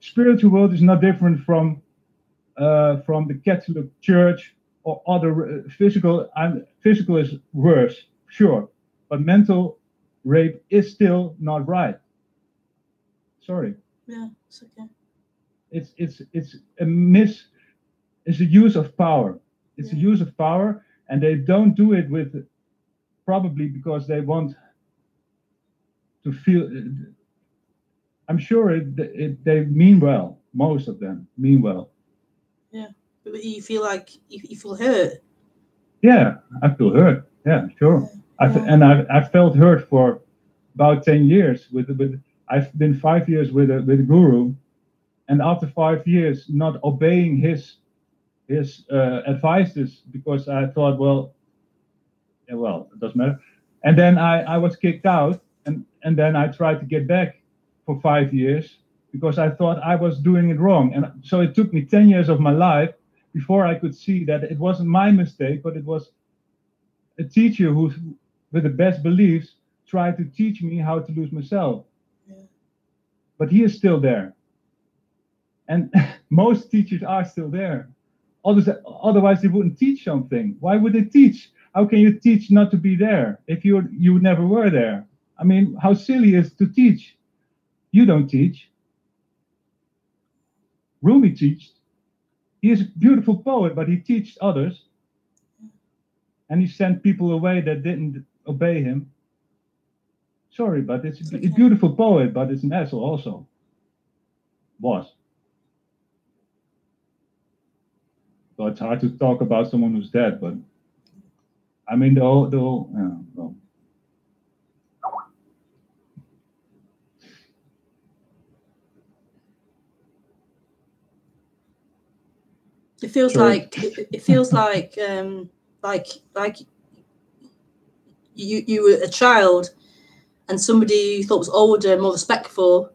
[SPEAKER 2] spiritual world is not different from the Catholic Church or other physical. And physical is worse, sure, but mental rape is still not right. Sorry.
[SPEAKER 1] Yeah, it's okay.
[SPEAKER 2] It's a miss. It's a use of power. It's a
[SPEAKER 1] Yeah.
[SPEAKER 2] use of power, and they don't do it with probably because they want to feel. I'm sure they mean well. Most of them mean well.
[SPEAKER 1] Yeah, but you feel like you feel hurt.
[SPEAKER 2] Yeah, I feel hurt. Yeah, sure. I felt hurt for about 10 years. With I've been 5 years with a guru, and after 5 years not obeying his advices because I thought, well, yeah, well, it doesn't matter. And then I was kicked out, and then I tried to get back for 5 years because I thought I was doing it wrong. And so it took me 10 years of my life before I could see that it wasn't my mistake, but it was a teacher who, with the best beliefs, tried to teach me how to lose myself.
[SPEAKER 1] Yeah.
[SPEAKER 2] But he is still there. And most teachers are still there. Otherwise, they wouldn't teach something. Why would they teach? How can you teach not to be there if you never were there? I mean, how silly is to teach? You don't teach. Rumi teaches. He is a beautiful poet, but he teaches others. And he sent people away that didn't obey him. Sorry, but it's a beautiful poet, but it's an asshole also. Was. So it's hard to talk about someone who's dead, but I mean the whole yeah, well.
[SPEAKER 1] It feels
[SPEAKER 2] Sorry.
[SPEAKER 1] like like you were a child, and somebody you thought was older, more respectful,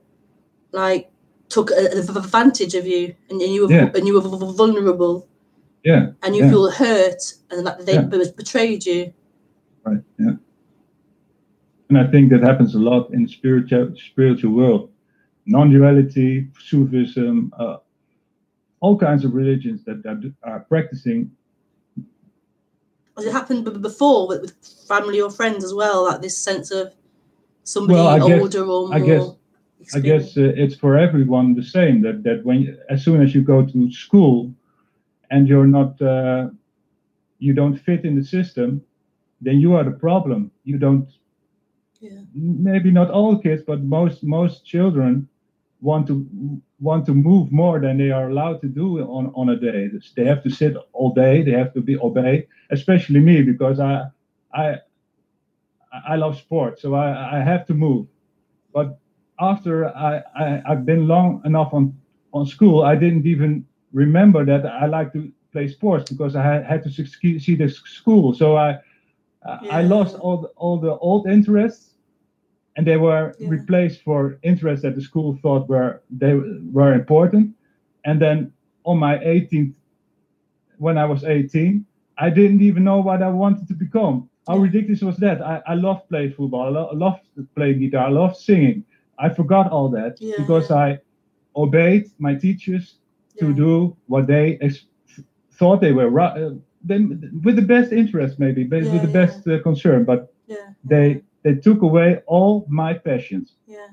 [SPEAKER 1] like took advantage of you, and you were vulnerable.
[SPEAKER 2] Yeah.
[SPEAKER 1] And you feel hurt, and that they betrayed you.
[SPEAKER 2] Right. Yeah. And I think that happens a lot in the spiritual world. Non-duality, Sufism, all kinds of religions that are practicing.
[SPEAKER 1] Has it happened before with family or friends as well? Like this sense of somebody older or more.
[SPEAKER 2] I guess it's for everyone the same. That when as soon as you go to school, and you're not, you don't fit in the system, then you are the problem. You don't.
[SPEAKER 1] Yeah.
[SPEAKER 2] Maybe not all kids, but most children want to move more than they are allowed to do on a day. They have to sit all day. They have to be obey. Especially me, because I love sport, so I have to move. But after I've been long enough on school, I didn't even remember that I like to play sports because I had to see the school. So I lost all the old interests, and they were replaced for interests that the school thought were important. And then on my 18th, when I was 18, I didn't even know what I wanted to become. How ridiculous was that? I loved playing football. I loved playing guitar. I loved singing. I forgot all that because I obeyed my teachers to do what they thought they were right, with the best interest, maybe, but with the best concern. But they took away all my passions.
[SPEAKER 1] Yeah.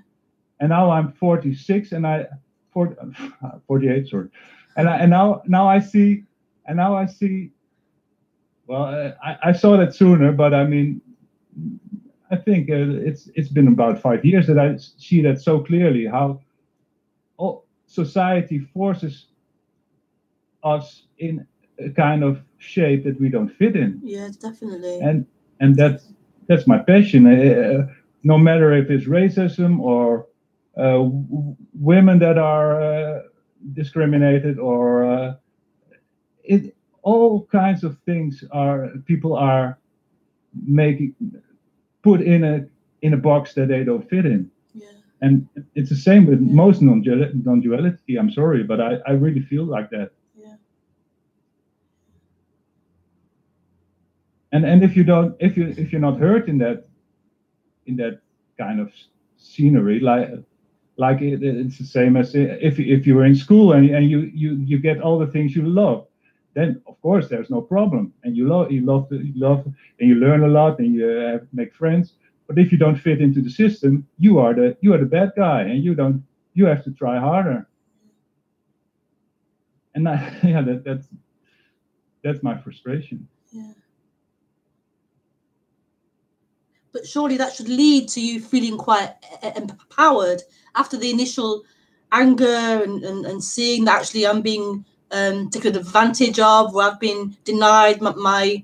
[SPEAKER 2] And now I'm 46, and 48, sorry. And now I see. Well, I saw that sooner, but I mean, I think it's been about 5 years that I see that so clearly, how society forces us in a kind of shape that we don't fit in.
[SPEAKER 1] Yeah, definitely.
[SPEAKER 2] And that's my passion. No matter if it's racism or women that are discriminated, or all kinds of things people are making put in a box that they don't fit in.
[SPEAKER 1] Yeah.
[SPEAKER 2] And it's the same with most non-duality. I'm sorry, but I really feel like that.
[SPEAKER 1] Yeah.
[SPEAKER 2] And if you're not hurt in that, in that kind of scenery, like it's the same as if you were in school and you get all the things you love, then of course there's no problem, and you love and you learn a lot and you make friends. But if you don't fit into the system, you are the bad guy, and you have to try harder. And yeah, that's my frustration.
[SPEAKER 1] Yeah. But surely that should lead to you feeling quite empowered after the initial anger and seeing that actually I'm being taken advantage of, or I've been denied my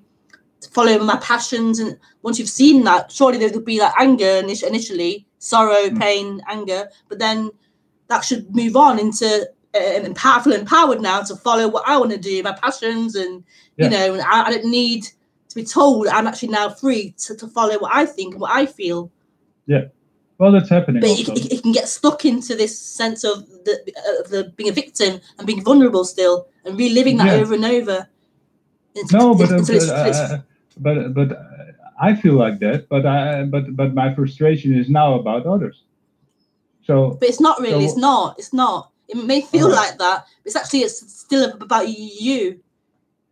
[SPEAKER 1] following my passions. And once you've seen that, surely there would be like anger initially, sorrow, pain, anger, but then that should move on into empowered now to follow what I want to do, my passions, and you know, and I don't need to be told. I'm actually now free to follow what I think and what I feel.
[SPEAKER 2] Yeah, well, that's happening.
[SPEAKER 1] But
[SPEAKER 2] also,
[SPEAKER 1] it can get stuck into this sense of the being a victim and being vulnerable still, and reliving that over and over.
[SPEAKER 2] No, but I feel like that. But my frustration is now about others. So,
[SPEAKER 1] but it's not really. It's not. It's not. It may feel like that, but it's still about you.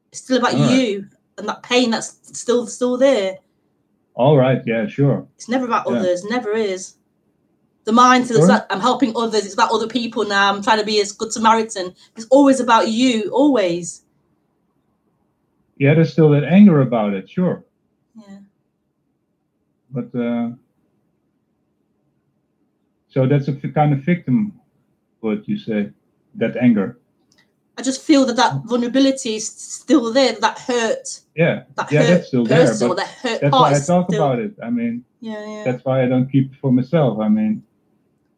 [SPEAKER 1] It's still about you and that pain that's still there.
[SPEAKER 2] All right. Yeah. Sure.
[SPEAKER 1] It's never about others. Never is. The mind says that I'm helping others. It's about other people now. I'm trying to be a good Samaritan. It's always about you. Always.
[SPEAKER 2] Yeah, there's still that anger about it. Sure.
[SPEAKER 1] Yeah.
[SPEAKER 2] But so that's a kind of victim, what you say, that anger.
[SPEAKER 1] I just feel that vulnerability is still there. That hurt.
[SPEAKER 2] Yeah.
[SPEAKER 1] That
[SPEAKER 2] hurt
[SPEAKER 1] that's
[SPEAKER 2] still
[SPEAKER 1] person,
[SPEAKER 2] there.
[SPEAKER 1] Or that hurt
[SPEAKER 2] that's
[SPEAKER 1] part
[SPEAKER 2] why I talk
[SPEAKER 1] still
[SPEAKER 2] about it. I mean,
[SPEAKER 1] yeah.
[SPEAKER 2] That's why I don't keep it for myself. I mean.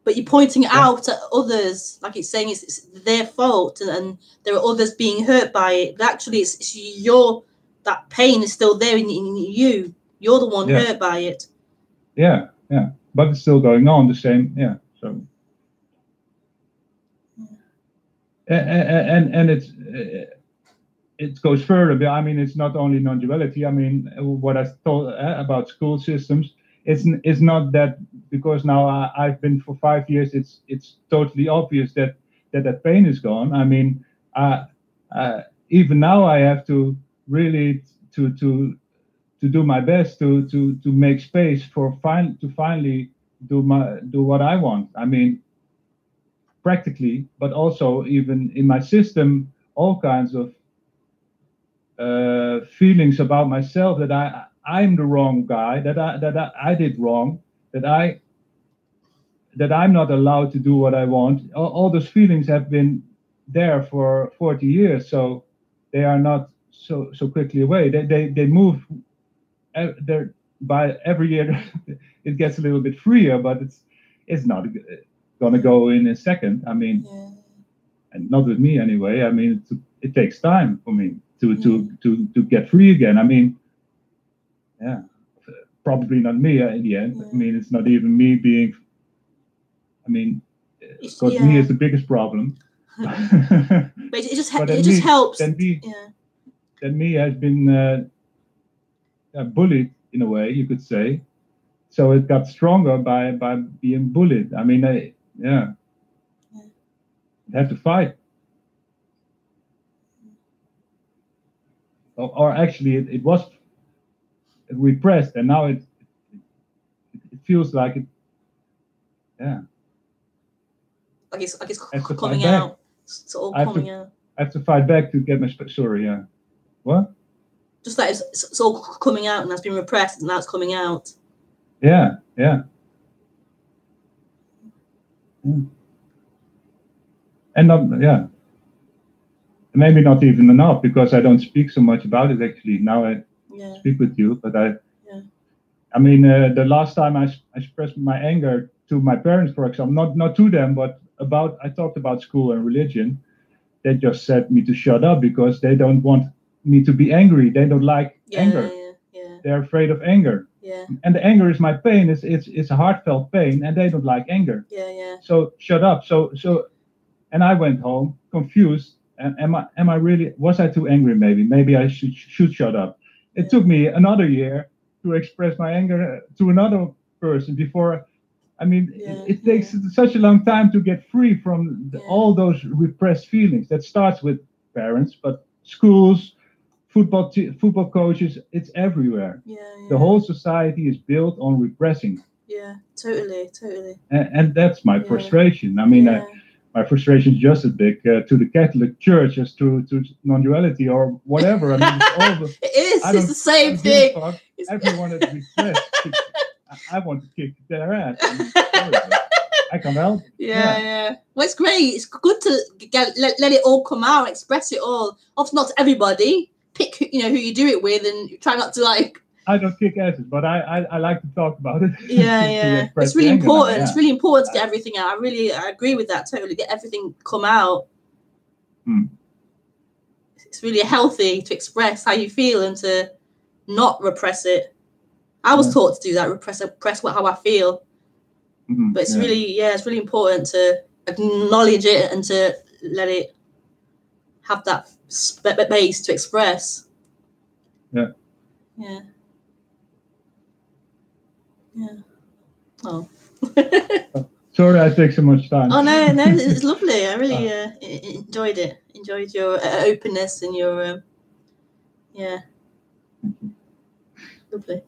[SPEAKER 1] But you're pointing out at others, like it's saying it's their fault, and there are others being hurt by it. But actually, it's that pain is still there in you. You're the one hurt by it.
[SPEAKER 2] Yeah, but it's still going on the same. Yeah, so. And it goes further. I mean, it's not only non-duality. I mean, what I thought about school systems, it's not that because now I've been for 5 years. It's totally obvious that pain is gone. I mean, even now I have to really to do my best to make space for finally do what I want. I mean, practically, but also even in my system, all kinds of feelings about myself that I'm the wrong guy, that I did wrong, that I'm not allowed to do what I want. All those feelings have been there for 40 years, so they are not so quickly away. They move. They're by every year it gets a little bit freer, but it's not gonna go in a second. I mean, and not with me anyway. I mean, it takes time for me to get free again. I mean, yeah, probably not me in the end. I mean, it's not even me being. I mean, because me is the biggest problem.
[SPEAKER 1] But it just helps.
[SPEAKER 2] Then me has been bullied in a way, you could say. So it got stronger by being bullied. I mean, I had to fight. Or actually, it was repressed, and now it feels like it. Yeah.
[SPEAKER 1] Like it's coming out. It's all coming out.
[SPEAKER 2] I have to fight back to get my sorry. Yeah. What?
[SPEAKER 1] Just like it's all coming out, and that's been repressed, and now it's coming out.
[SPEAKER 2] Yeah. And not maybe not even enough, because I don't speak so much about it actually. Now I speak with you, but I mean, the last time I expressed my anger to my parents, for example, not to them, but I talked about school and religion. They just said me to shut up because they don't want me to be angry. They don't like anger. They're afraid of anger. And the anger is my pain. It's a heartfelt pain, and they don't like anger. So shut up. So and I went home confused. And am I really, was I too angry? Maybe I should shut up. It took me another year to express my anger to another person before. I mean,
[SPEAKER 1] Yeah,
[SPEAKER 2] it takes such a long time to get free from all those repressed feelings. That starts with parents, but schools, football coaches, it's everywhere. The whole society is built on repressing.
[SPEAKER 1] Yeah, totally.
[SPEAKER 2] And that's my frustration. I mean, my frustration is just as big to the Catholic Church as to non-duality or whatever. I mean, it's all the,
[SPEAKER 1] it's the same thing.
[SPEAKER 2] Everyone is repressed. I want to kick their ass. I mean, I can't help.
[SPEAKER 1] Yeah. Well, it's great. It's good to let it all come out, express it all. Obviously, not to everybody. Pick who you do it with, and try not to like.
[SPEAKER 2] I don't kick asses, but I like to talk about it.
[SPEAKER 1] Yeah. It's really important. It's really important to get everything out. I agree with that totally. Get everything come out. It's really healthy to express how you feel and to not repress it. I was taught to do that, repress how I feel. But it's it's really important to acknowledge it and to let it have that space to express. Yeah. Oh.
[SPEAKER 2] Sorry I take so much time.
[SPEAKER 1] Oh no, it's lovely. I really enjoyed it. Enjoyed your openness and your lovely.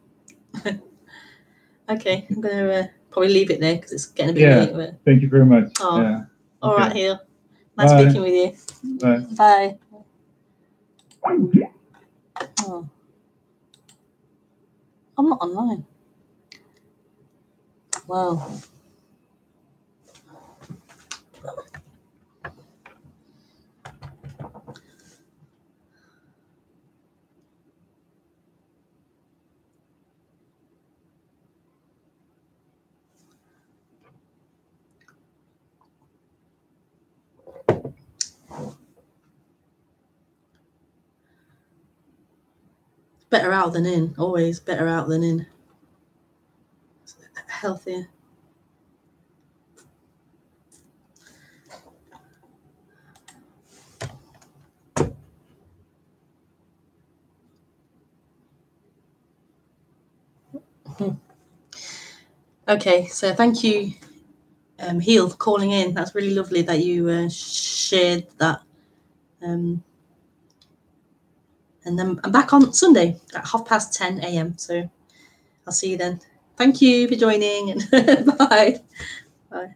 [SPEAKER 1] Okay, I'm gonna probably leave it there because it's getting a bit late. But...
[SPEAKER 2] Thank you very much.
[SPEAKER 1] Oh. All right, Hill. Nice speaking with you. Bye. Oh. I'm not online. Wow. Better out than in. Always better out than in. Healthier. Okay, so thank you, Heel, for calling in. That's really lovely that you shared that. And then I'm back on Sunday at 10:30 a.m. So I'll see you then. Thank you for joining, and bye. Bye.